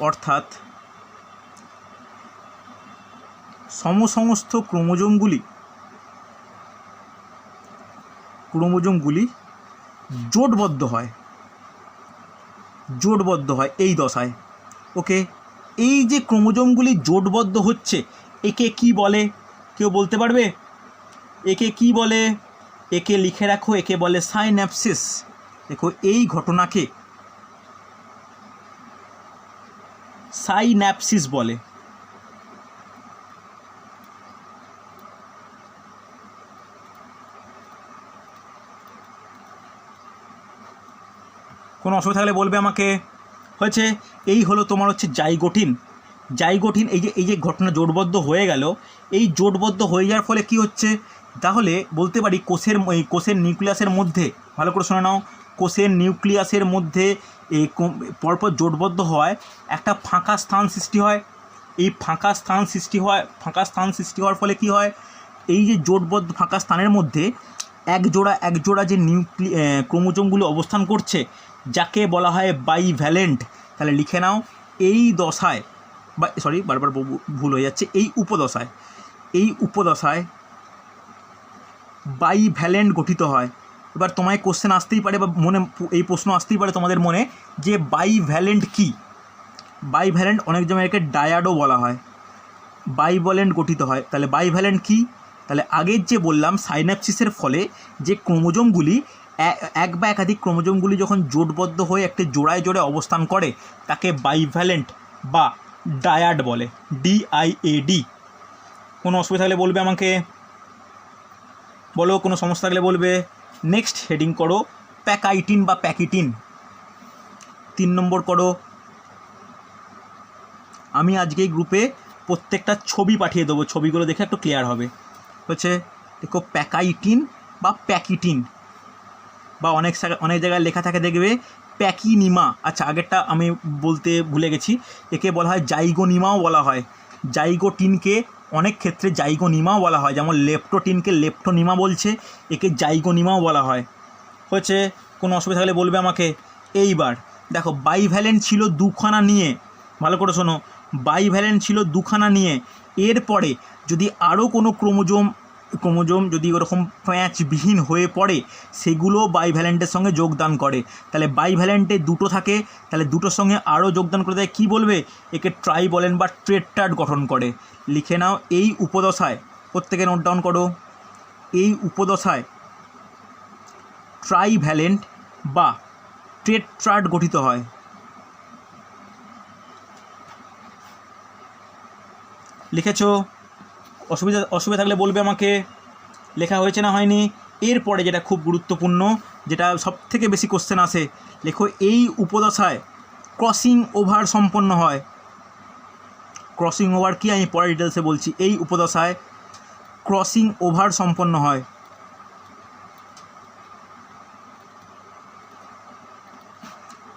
অর্থাৎ সমসমস্ত ক্রোমোজোমগুলি জোটবদ্ধ হয় এই দশায়। ওকে, এই যে ক্রোমোজোমগুলি জোটবদ্ধ হচ্ছে, একে কি বলে, কেউ বলতে পারবে একে কি বলে? একে লিখে রাখো, একে বলে সাইন্যাপসিস। দেখো এই ঘটনাকে সাইন্যাপসিস বলে। কোনো অসুবিধা থাকলে বলবে আমাকে। হয়েছে, এই হলো তোমার হচ্ছে জাইগোটিন। এই যে ঘটনা জোটবদ্ধ হয়ে গেল, এই জোটবদ্ধ হয়ে যাওয়ার ফলে কি হচ্ছে, তাহলে বলতে পারি কোষের নিউক্লিয়াসের মধ্যে, ভালো করে শুনে নাও, কোষের নিউক্লিয়াসের মধ্যে এই পরপর জোটবদ্ধ হওয়ায় একটা ফাঁকা স্থান সৃষ্টি হয়। এই ফাঁকা স্থান সৃষ্টি হওয়ার ফলে কি হয়, এই যে জোটবদ্ধ ফাঁকা স্থানের মধ্যে এক জোড়া যে ক্রোমোজোমগুলো অবস্থান করছে যাকে বলা হয় বাইভ্যালেন্ট। তাহলে লিখে নাও, এই দশায় বা বারবার ভুল হয়ে যাচ্ছে, এই উপদশায় বাইভ্যালেন্ট গঠিত হয়। এবার তোমায় কোশ্চেন আসতেই পারে বা এই প্রশ্ন আসতেই পারে তোমাদের মনে যে বাইভ্যালেন্ট কি। বাইভ্যালেন্ট অনেক জনকে ডায়াডও বলা হয়, বাইভ্যালেন্ট গঠিত হয়। তাহলে বাইভ্যালেন্ট কি? তাহলে আগের যে বললাম সাইন্যাপসিসের ফলে যে ক্রোমোজোমগুলি এক বা একাধিক ক্রোমোজোমগুলি যখন জোটবদ্ধ হয়ে একটি জোড়ায় অবস্থান করে তাকে বাইভ্যালেন্ট বা ডায়াড বলে, DIAD। কোনো অসুবিধা থাকলে বলবে আমাকে, বলো, কোনো সমস্যা থাকলে বলবে। নেক্সট হেডিং করো প্যাকাইটিন বা প্যাকিটিন। 3 নম্বর করো, আমি আজকে এই গ্রুপে প্রত্যেকটা ছবি পাঠিয়ে দেবো, ছবিগুলো দেখে একটু ক্লিয়ার হবে। হচ্ছে দেখো প্যাকাইটিন বা প্যাকিটিন, বা অনেক জায়গায় লেখা থাকে দেখবে প্যাকিনিমা। আচ্ছা, আগেরটা আমি বলতে ভুলে গেছি, একে বলা হয় জাইগোনিমাও বলা হয়। জাইগোটিনকে অনেক ক্ষেত্রে জাইগোনিমাও বলা হয়, যেমন লেপ্টোটিনকে লেপ্টোনিমা বলছে, একে জাইগোনিমাও বলা হয়। হচ্ছে কোনো অসুবিধা হলে বলবে আমাকে। এইবার দেখো বাইভ্যালেন্ট ছিল দুখানা নিয়ে, ভালো করে শোনো, বাইভ্যালেন্ট ছিল দুখানা নিয়ে। এরপরে যদি আরও কোনো ক্রোমোজোম যদি ওরকম প্যাঁচবিহীন হয়ে পড়ে সেগুলো বাইভ্যালেন্টের সঙ্গে যোগদান করে। তাহলে বাইভ্যালেন্টে দুটো থাকে, তাহলে দুটোর সঙ্গে আরও যোগদান করে দেয়, কী বলবে, একে ট্রাই বলেন বা টেট্রাড গঠন করে। লিখে নাও, এই উপদশায়, প্রত্যেকে নোট ডাউন করো, এই উপদশায় ট্রাইভ্যালেন্ট বা টেট্রাড গঠিত হয়। লিখেছ? অসুবিধা থাকলে বলবে আমাকে। লেখা হয়েছে না হয়নি? এরপরে যেটা খুব গুরুত্বপূর্ণ, যেটা সবথেকে বেশি কোশ্চেন আসে, লেখো এই উপদশায় ক্রসিং ওভার সম্পন্ন হয়। ক্রসিং ওভার কি আমি পরে ডিটেলসে বলছি। এই উপদশায় ক্রসিং ওভার সম্পন্ন হয়।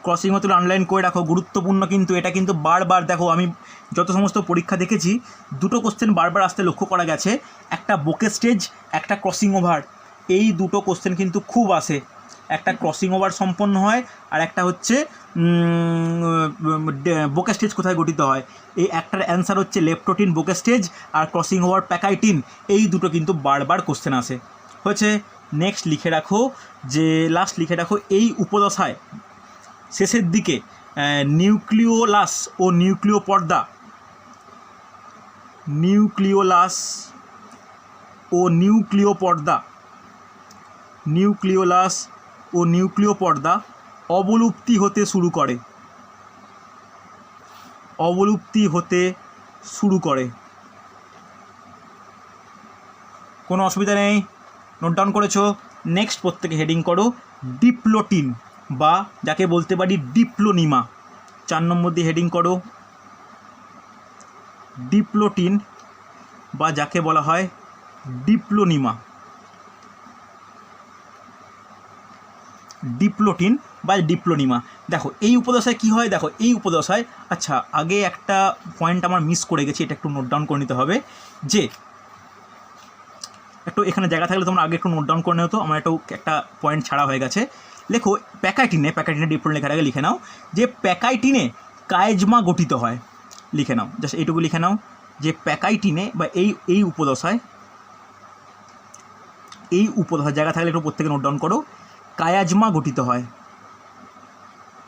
ক্রসিং হতে আনলাইন করে রাখো, গুরুত্বপূর্ণ কিন্তু এটা, কিন্তু বারবার দেখো, আমি যত সমস্ত পরীক্ষা দেখেছি দুটো কোশ্চেন বারবার আসতে লক্ষ্য করা গেছে, একটা বোকে স্টেজ, একটা ক্রসিং ওভার। এই দুটো কোশ্চেন কিন্তু খুব আসে, একটা ক্রসিং ওভার সম্পন্ন হয় আর একটা হচ্ছে বোকে স্টেজ কোথায় গঠিত হয়। এই একটার অ্যান্সার হচ্ছে লেপ্টোটিন বোকে স্টেজ আর ক্রসিং ওভার প্যাকাইটিন। এই দুটো কিন্তু বারবার কোশ্চেন আসে। হয়েছে? নেক্সট লিখে রাখো, যে লাস্ট লিখে রাখো, এই উপদশায় শেষের দিকে নিউক্লিওলাস ও নিউক্লিওপর্দা, নিউক্লিওলাস ও নিউক্লিওপর্দা অবলুপ্তি হতে শুরু করে। কোনো অসুবিধা নেই, নোট ডাউন করেছো? নেক্সট প্রত্যেকে হেডিং করো ডিপ্লোটিন বা যাকে বলতে পারি ডিপ্লোনিমা। 4 নম্বর দিয়ে হেডিং করো ডিপ্লোটিন বা যাকে বলা হয় ডিপ্লোনিমা। ডিপ্লোটিন বা ডিপ্লোনিমা। দেখো এই উপদশায় কী হয়, দেখো এই উপদশায়, আচ্ছা আগে একটা পয়েন্ট আমার মিস করে গেছি, এটা একটু নোট ডাউন করে নিতে হবে, যে একটু এখানে জায়গা থাকলে তোমরা আগে একটু নোট ডাউন করে নিও তো, আমার একটু একটা পয়েন্ট ছাড়া হয়ে গেছে। লেখো প্যাকাইটিনে ডিপ্লোটিন লেখার আগে লিখে নাও যে প্যাকাইটিনে কায়েজমা গঠিত হয়। লিখে নাও, জাস্ট এইটুকু লিখে নাও যে প্যাকাইটিনে বা এই উপদশায় জায়গা থাকলে একটু প্রত্যেকে নোট ডাউন করো, কায়াজমা গঠিত হয়।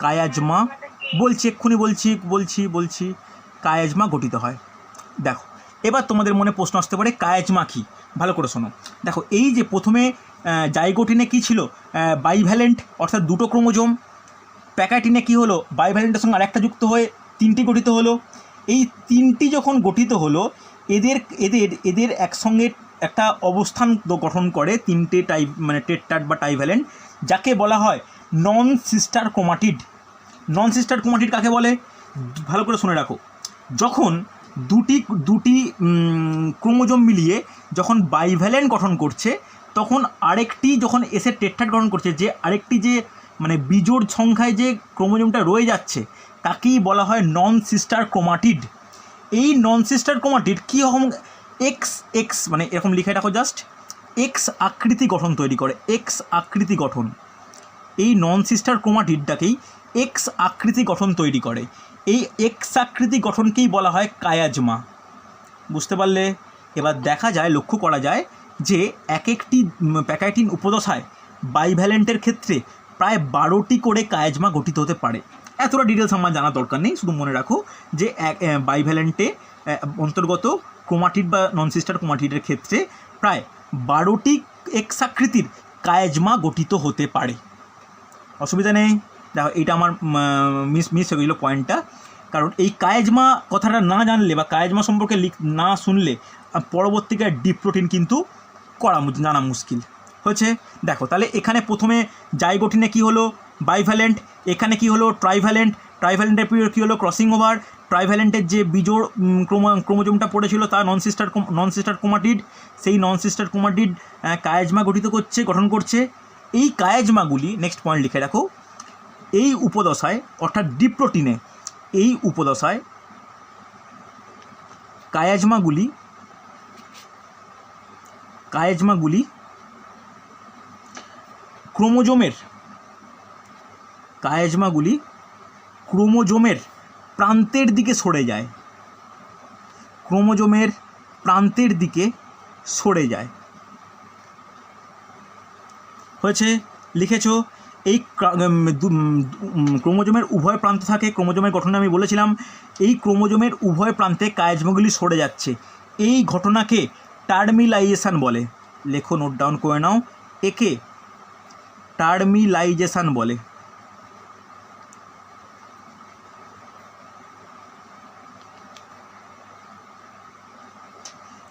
কায়াজমা বলছি, এক্ষুনি বলছি কায়াজমা গঠিত হয়। দেখো এবার তোমাদের মনে প্রশ্ন আসতে পারে কায়াজমা কী, ভালো করে শোনো। দেখো এই যে প্রথমে জাইগোটিনে কী ছিল, বাইভ্যালেন্ট অর্থাৎ দুটো ক্রোমোজোম। প্যাকাইটিনে কী হলো, বাইভ্যালেন্টের সঙ্গে আরেকটা যুক্ত হয়ে 3টি গঠিত হলো। এই 3টি যখন গঠিত হলো এদের একসঙ্গে একটা অবস্থান গঠন করে 3টে মানে টেট্রাড বা টাইভ্যালেন্ট, যাকে বলা হয় নন সিস্টার ক্রোমাটিড। নন সিস্টার ক্রোমাটিড কাকে বলে, ভালো করে শুনে রাখো। যখন দুটি ক্রোমোজোম মিলিয়ে যখন বাইভ্যালেন্ট গঠন করছে, তখন আরেকটি যখন এসে টেট্রাড গঠন করছে, যে আরেকটি যে মানে বিজোড় সংখ্যায় যে ক্রোমোজোমটা রয়ে যাচ্ছে তাকেই বলা হয় নন সিস্টার ক্রোমাটিড। এই নন সিস্টার ক্রোমাটিড কী রকম এক্স এক্স মানে এরকম লিখে রাখো জাস্ট, এক্স আকৃতি গঠন তৈরি করে, এক্স আকৃতি গঠন। এই নন সিস্টার ক্রোমাটিডটাকেই এক্স আকৃতি গঠন তৈরি করে। এই এক্স আকৃতি গঠনকেই বলা হয় কায়াজমা। বুঝতে পারলে? এবার দেখা যায়, লক্ষ্য করা যায় যে এক একটি প্যাকাইটিন উপদশায় বাইভ্যালেন্টের ক্ষেত্রে প্রায় 12টি করে কায়াজমা গঠিত হতে পারে। এতটা ডিটেলস আমার জানার দরকার নেই, শুধু মনে রাখো যে বাইভ্যালেন্টে অন্তর্গত ক্রোমাটিড বা নন সিস্টার ক্রোমাটিডের ক্ষেত্রে প্রায় 12টি এক্স আকৃতির কায়াজমা গঠিত হতে পারে। অসুবিধা নেই। দেখো এইটা আমার মিস হয়ে গেছিলো পয়েন্টটা, কারণ এই কায়াজমা কথাটা না জানলে বা কায়াজমা সম্পর্কে না শুনলে পরবর্তীকালে ডিপ্রোটিন কিন্তু জানা মুশকিল হয়েছে। দেখো তাহলে এখানে প্রথমে জাইগোটিনে কি হলো? বাইভ্যালেন্ট। এখানে কি হলো? ট্রাইভ্যালেন্ট। ট্রাইভ্যালেন্টের পিরিয়ড কী হলো? Crossing over. ট্রাইভ্যালেন্টের যে বিজোড় ক্রোমোজোমটা পড়েছিল তা নন সিস্টার ক্রোমাটিড। সেই নন সিস্টার ক্রোমাটিড কায়াজমা গঠন করছে। এই কায়াজমাগুলি, নেক্সট পয়েন্ট লিখে রাখো, এই উপদশায় অর্থাৎ ডিপ্রোটিনে এই উপদশায় কায়াজমাগুলি ক্রোমোজোমের প্রান্তের দিকে সরে যায়, ক্রোমোজোমের প্রান্তের দিকে সরে যায়। হয়েছে? লিখেছ? এই ক্রোমোজোমের উভয় প্রান্ত থাকে। ক্রোমোজোমের গঠনে আমি বলেছিলাম এই ক্রোমোজোমের উভয় প্রান্তে কায়াজমাগুলি সরে যাচ্ছে। এই ঘটনাকে টার্মিলাইজেশন বলে। লেখো, নোট ডাউন করে নাও, একে টার্মিলাইজেশন বলে।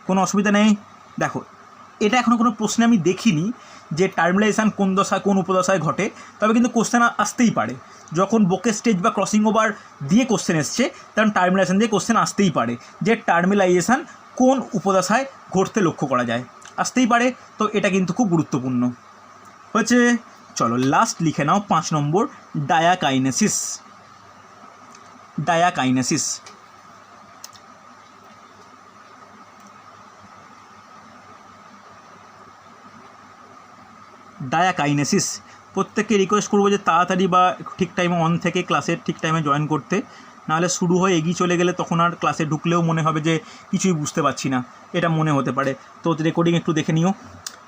কোনো অসুবিধা নেই। দেখো এটা এখনও কোনো প্রশ্নে আমি দেখিনি যে টার্মিলাইজেশন কোন দশায় কোন উপদশায় ঘটে, তবে কিন্তু কোশ্চেন আসতেই পারে। যখন বোকে স্টেজ বা ক্রসিং ওভার দিয়ে কোশ্চেন এসছে, তখন টার্মিলাইজেশন দিয়ে কোশ্চেন আসতেই পারে যে টার্মিলাইজেশন কোন উপদশায় ঘটতে লক্ষ্য করা যায়, আসতেই পারে। তো এটা কিন্তু খুব গুরুত্বপূর্ণ হয়েছে। চলো লাস্ট লিখে নাও 5 নম্বর, ডায়াকাইনেসিস। ডায়াকাইনেসিস ডায়াকাইনেসিস প্রত্যেককে রিকোয়েস্ট করবো যে তাড়াতাড়ি বা ঠিক টাইমে অন থেকে ক্লাসের ঠিক টাইমে জয়েন করতে, নাহলে শুরু হয়ে এগিয়ে চলে গেলে তখন আর ক্লাসে ঢুকলেও মনে হবে যে কিছুই বুঝতে পারছি না, এটা মনে হতে পারে। তো রেকর্ডিং একটু দেখে নিও।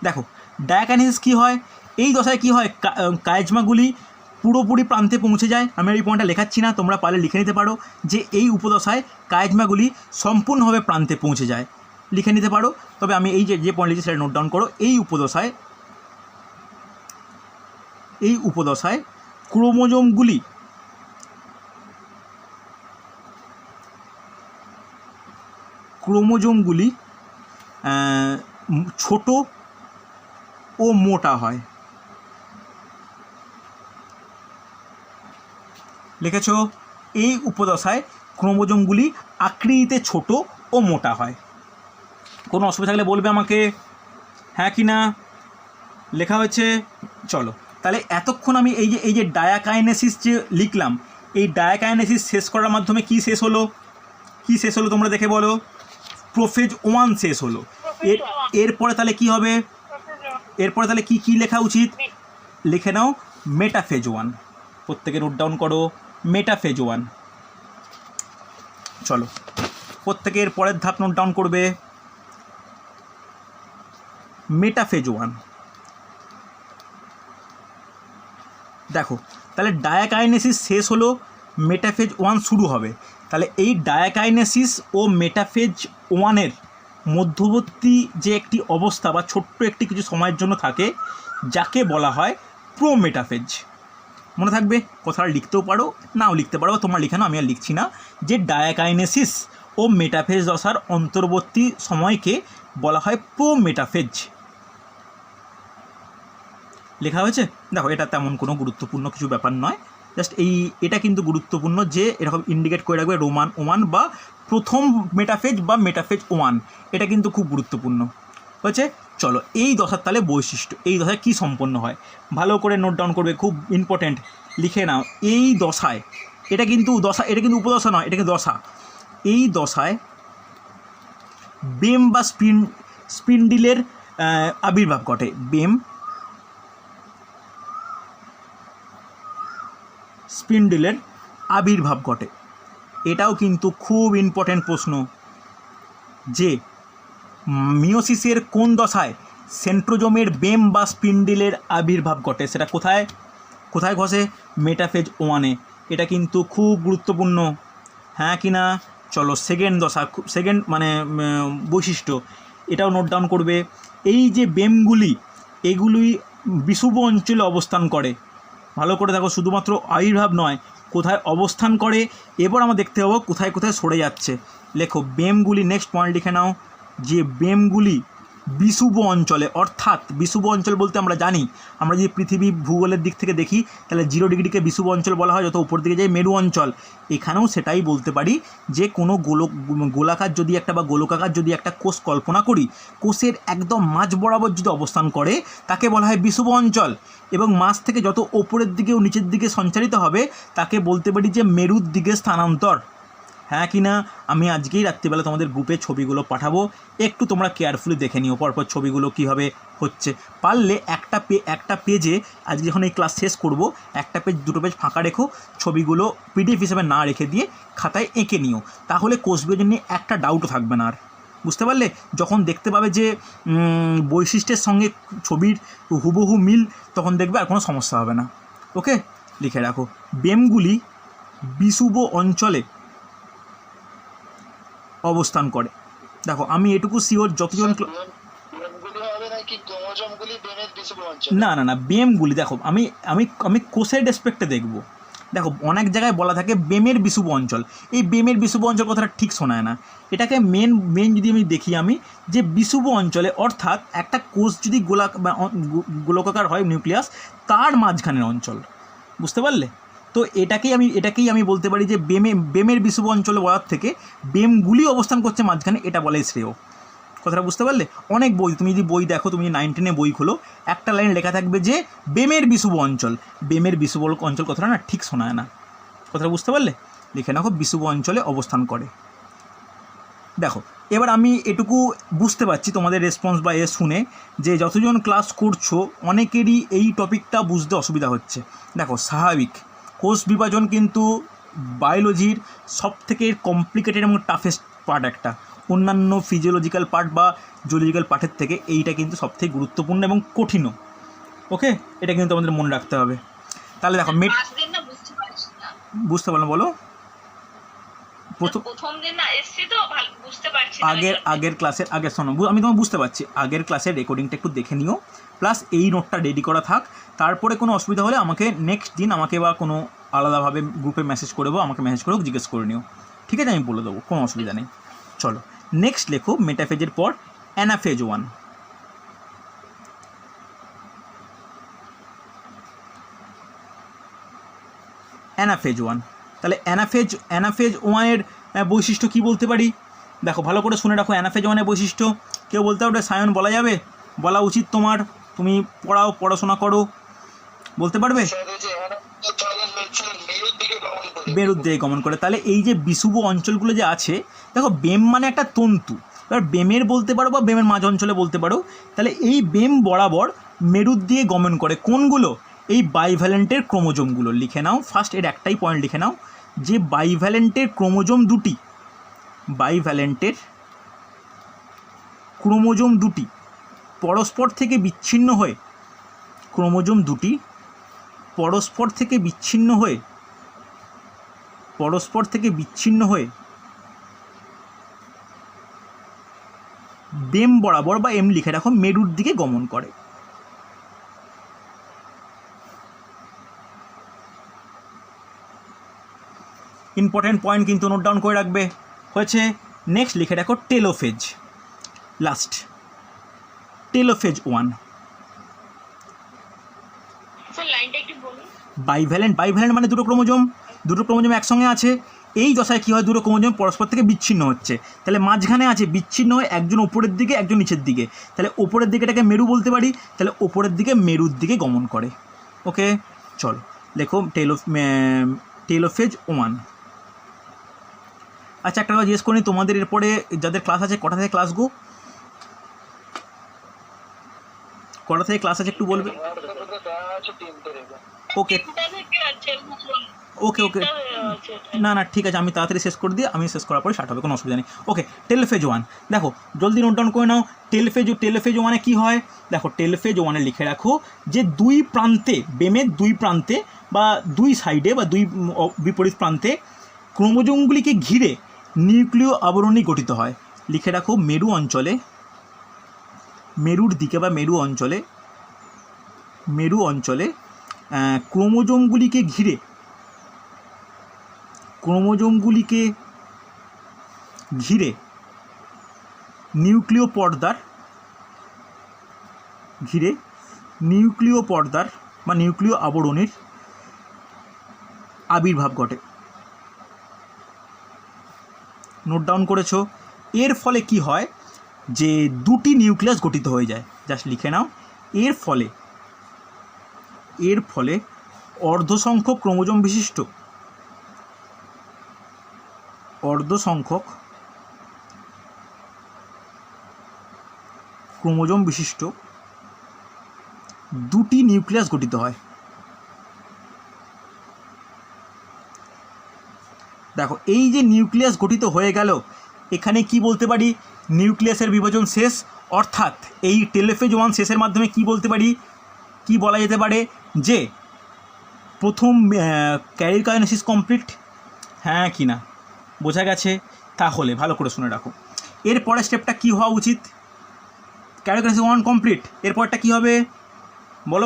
দেখো ডায়াকাইনেসিস কী হয়, এই দশায় কী হয়, কায়াজমাগুলি পুরোপুরি প্রান্তে পৌঁছে যায়। আমি এই পয়েন্টটা লেখাচ্ছি না, তোমরা পারলে লিখে নিতে পারো যে এই উপদশায় কায়াজমাগুলি সম্পূর্ণভাবে প্রান্তে পৌঁছে যায়, লিখে নিতে পারো। তবে আমি এই যে পয়েন্ট লিখেছি সেটা নোট ডাউন করো। এই উপদশায় ক্রোমোজোমগুলি ছোট ও মোটা হয়। লিখেছ? এই উপদশায় ক্রোমোজোমগুলি আকৃতিতে ছোট ও মোটা হয়। কোনো অসুবিধা থাকলে বলবে আমাকে, হ্যাঁ কি না। লেখা হয়েছে? চলো তাহলে এতক্ষণ আমি এই যে ডায়াকাইনেসিস যে লিখলাম, এই ডায়াকাইনেসিস শেষ করার মাধ্যমে কি শেষ হলো তোমরা দেখে বলো? প্রোফেজ 1 শেষ হলো। এরপরে তাহলে কি হবে? এরপরে তাহলে কি লেখা উচিত? লিখে নাও মেটাফেজ 1। প্রত্যেকে নোট ডাউন করো, মেটাফেজ 1। চলো প্রত্যেকে এর পরের ধাপ নোট ডাউন করবে, মেটাফেজ 1। দেখো তাহলে ডায়াকাইনেসিস শেষ হলো, মেটাফেজ 1 শুরু হবে। তাহলে এই ডায়াকাইনেসিস ও মেটাফেজ 1-এর মধ্যবর্তী যে একটি অবস্থা বা ছোট্ট একটি কিছু সময়ের জন্য থাকে, যাকে বলা হয় প্রোমেটাফেজ। মনে থাকবে, কথাটা লিখতেও পারো নাও লিখতে পারো, তোমরা লিখে নাও, আমি আর লিখছি না। যে ডায়াকাইনেসিস ও মেটাফেজ দশার অন্তর্বর্তী সময়কে বলা হয় প্রোমেটাফেজ। লেখা হয়েছে? দেখো এটা তেমন কোনো গুরুত্বপূর্ণ কিছু ব্যাপার নয়, জাস্ট এটা কিন্তু গুরুত্বপূর্ণ যে এরকম ইন্ডিকেট করে রাখবে রোমান 1 বা প্রথম মেটাফেজ বা মেটাফেজ 1, এটা কিন্তু খুব গুরুত্বপূর্ণ হয়েছে। চলো এই দশার তাহলে বৈশিষ্ট্য, এই দশায় কী সম্পন্ন হয় ভালো করে নোট ডাউন করবে, খুব ইম্পর্ট্যান্ট, লিখে নাও। এই দশায় এটা কিন্তু উপদশা নয়, এটা কিন্তু দশা। এই দশায় বেম বা স্পিন্ডিলের আবির্ভাব ঘটে। বেম স্পিন্ডিলের আবির্ভাব ঘটে। এটাও কিন্তু খুব ইম্পর্ট্যান্ট প্রশ্ন যে মিওসিসের কোন দশায় সেন্ট্রোজোমের বেম বা স্পিন্ডিলের আবির্ভাব ঘটে, সেটা কোথায় কোথায় ঘটে? মেটাফেজ 1-এ। এটা কিন্তু খুব গুরুত্বপূর্ণ, হ্যাঁ কি না? চলো সেকেন্ড দশা, সেকেন্ড মানে বৈশিষ্ট্য, এটাও নোট ডাউন করবে। এই যে বেমগুলি, এগুলি বিষুব অঞ্চলে অবস্থান করে। ভালো করে দেখো, শুধুমাত্র আবির্ভাব নয়, কোথায় অবস্থান করে এবার আমরা দেখতে পাবো কোথায় কোথায় সরে যাচ্ছে। লেখো বেমগুলি, নেক্সট পয়েন্ট লিখে নাও যে বেমগুলি বিষুব অঞ্চলে, অর্থাৎ বিষুব অঞ্চল বলতে আমরা জানি, আমরা যদি পৃথিবী ভূগোলের দিক থেকে দেখি তাহলে 0 ডিগ্রিকে বিষুব অঞ্চল বলা হয়, যত উপর দিকে যায় মেরু অঞ্চল। এখানেও সেটাই বলতে পারি যে কোনো গোলাকার যদি একটা বা গোলকাকার যদি একটা কোষ কল্পনা করি, কোষের একদম মাঝ বরাবর যদি অবস্থান করে তাকে বলা হয় বিষুব অঞ্চল, এবং মাঝ থেকে যত ওপরের দিকে ও নিচের দিকে সঞ্চারিত হবে তাকে বলতে পারি যে মেরুর দিকে স্থানান্তর, হ্যাঁ কি না? আমি আজকেই রাত্রিবেলা তোমাদের গ্রুপে ছবিগুলো পাঠাবো, একটু তোমরা কেয়ারফুলি দেখে নিও পরপর ছবিগুলো কীভাবে হচ্ছে। পারলে একটা পেজে আজকে যখন এই ক্লাস শেষ করব, একটা পেজ 2টো পেজ ফাঁকা রেখো, ছবিগুলো পিডিএফ হিসেবে না রেখে দিয়ে খাতায় এঁকে নিও, তাহলে কোষ বিভাজন নিয়ে একটা ডাউটও থাকবে না আর। বুঝতে পারলে? যখন দেখতে পাবে যে বৈশিষ্ট্যের সঙ্গে ছবির হুবহু মিল, তখন দেখবে আর কোনো সমস্যা হবে না। ওকে, লিখে রাখো বেমগুলি বিষুব অঞ্চলে অবস্থান করে। দেখো আমি এটুকু শিওর, যতজন না না না বেমগুলি, দেখো আমি আমি আমি কোষের রেসপেক্টে দেখব। দেখো অনেক জায়গায় বলা থাকে বেমের বিষুব অঞ্চল, এই বেমের বিষুব অঞ্চল কথাটা ঠিক শোনায় না। এটাকে মেন যদি আমি দেখি আমি যে বিষুব অঞ্চলে, অর্থাৎ একটা কোষ যদি গোলকাকার হয় নিউক্লিয়াস, তার মাঝখানের অঞ্চল। বুঝতে পারলে? তো এটাকেই আমি বলতে পারি যে বেমের বিষুব অঞ্চলে বলার থেকে বেমগুলি অবস্থান করছে মাঝখানে, এটা বলাই শ্রেয়। কথাটা বুঝতে পারলে? অনেক বই, তুমি যদি বই দেখো, তুমি 9-10 বই খোলো, একটা লাইন লেখা থাকবে যে বেমের বিষুব অঞ্চল। বেমের বিষুব অঞ্চল কথাটা না ঠিক শোনায় না। কথাটা বুঝতে পারলে? লিখে রাখো বিষুব অঞ্চলে অবস্থান করে। দেখো এবার আমি এটুকু বুঝতে পারছি তোমাদের রেসপন্স বা শুনে যে যতজন ক্লাস করছো অনেকেরই এই টপিকটা বুঝতে অসুবিধা হচ্ছে। দেখো স্বাভাবিক, কোষ বিভাজন কিন্তু বায়োলজির সবথেকে কমপ্লিকেটেড এবং টাফেস্ট পার্ট একটা। অন্যান্য ফিজিওলজিক্যাল পার্ট বা জুলজিক্যাল পার্টের থেকে এইটা কিন্তু সবথেকে গুরুত্বপূর্ণ এবং কঠিনও। ওকে, এটা কিন্তু আমাদের মনে রাখতে হবে। তাহলে দেখো বুঝতে পারলাম, বলো আগের ক্লাসের আগে শোনো, আমি তোমার বুঝতে পারছি, আগের ক্লাসের রেকর্ডিংটা একটু দেখে নিও, প্লাস এই নোটটা রেডি করা থাক। তারপরে কোনো অসুবিধা হলে আমাকে নেক্সট দিন আমাকে বা কোনো আলাদাভাবে গ্রুপে মেসেজ করে দেবো, আমাকে মেসেজ করেও জিজ্ঞেস করে নিও, ঠিক আছে? আমি বলে দেবো, কোনো অসুবিধা নেই। চলো নেক্সট লেখো মেটাফেজের পর অ্যানাফেজ 1। অ্যানাফেজ 1, তাহলে অ্যানাফেজ 1-এর বৈশিষ্ট্য কী বলতে পারি? দেখো ভালো করে শুনে রাখো, অ্যানাফেজ 1-এর বৈশিষ্ট্য কেউ বলতে পারবে? সায়ন বলা যাবে? বলা উচিত তোমার, তুমি পড়াশোনা করো, বলতে পারবে? মেরুর দিকে গমন করে। তাহলে এই যে বিষুব অঞ্চলগুলো যে আছে, দেখো বেম মানে একটা তন্তু, এবার বেমের বলতে পারো বা বেমের মাঝ অঞ্চলে বলতে পারো। তাহলে এই বেম বরাবর মেরুর দিকে গমন করে কোনগুলো? এই বাইভ্যালেন্টের ক্রোমোজোমগুলো। লিখে নাও ফার্স্ট, এর একটাই পয়েন্ট লিখে নাও যে বাইভ্যালেন্টের ক্রোমোজোম দুটি পরস্পর থেকে বিচ্ছিন্ন হয়ে, ক্রোমোজোম দুটি পরস্পর থেকে বিচ্ছিন্ন হয়ে বেম বরাবর বা এম লিখে রাখো মেরুর দিকে গমন করে। ইম্পর্টেন্ট পয়েন্ট কিন্তু নোট ডাউন করে রাখবে। হয়েছে, নেক্সট লিখে রাখো টেলোফেজ, লাস্ট টেলোফেজ 1। বাইভ্যালেন্ট মানে দুটো ক্রোমোজোম একসঙ্গে আছে। এই দশায় কী হয়? দুটো ক্রোমোজোম পরস্পর থেকে বিচ্ছিন্ন হচ্ছে, তাহলে মাঝখানে আছে বিচ্ছিন্ন হয়ে একজন ওপরের দিকে একজন নিচের দিকে, তাহলে ওপরের দিকে এটাকে মেরু বলতে পারি, তাহলে ওপরের দিকে মেরুর দিকে গমন করে। ওকে, চলো লেখো টেলোফেজ 1। আচ্ছা একটা কথা জিজ্ঞেস করি, তোমাদের এরপরে যাদের ক্লাস আছে কটা থেকে ক্লাস গো? কটা থেকে ক্লাস আছে একটু বলবে? ওকে ওকে ওকে, না না ঠিক আছে, আমি তাড়াতাড়ি শেষ করে দিই, আমি শেষ করার পরে স্টার্ট হবে, কোনো অসুবিধা নেই। ওকে, টেলফেজ 1 দেখো, জলদি নোট ডাউন করে নাও। টেলফেজ 1-এ কী হয় দেখো, টেলফেজ 1-এ লিখে রাখো যে দুই প্রান্তে, বেমের দুই প্রান্তে বা দুই সাইডে বা দুই বিপরীত প্রান্তে ক্রোমোজোমগুলিকে ঘিরে নিউক্লিয় আবরণী গঠিত হয়। লিখে রাখো, মেরু অঞ্চলে, মেরুর দিকে বা মেরু অঞ্চলে ক্রোমোজোমগুলিকে ঘিরে নিউক্লিয় পর্দার বা নিউক্লিয় আবরণীর আবির্ভাব ঘটে। নোট ডাউন করেছো? এর ফলে কি হয় যে দুটি নিউক্লিয়াস গঠিত হয়ে যায়। জাস্ট লিখে নাও, এর ফলে অর্ধসংখ্যক ক্রোমোজোম বিশিষ্ট দুটি নিউক্লিয়াস গঠিত হয়। দেখো, এই যে নিউক্লিয়াস গঠিত হয়ে গেল, এখানে কি বলতে পারি, নিউক্লিয়াসের বিভাজন শেষ, অর্থাৎ এই টেলোফেজ 1 শেষের মাধ্যমে কি বলতে পারি, কি বলা যেতে পারে যে প্রথম ক্যারিওকাইনেসিস কমপ্লিট। হ্যাঁ কি না, বোঝা গেছে? তাহলে ভালো করে শুনে রাখো, এর পরের স্টেপটা কী হওয়া উচিত? ক্যারিওকাইনেসিস 1 কমপ্লিট, এরপরটা কী হবে বলো?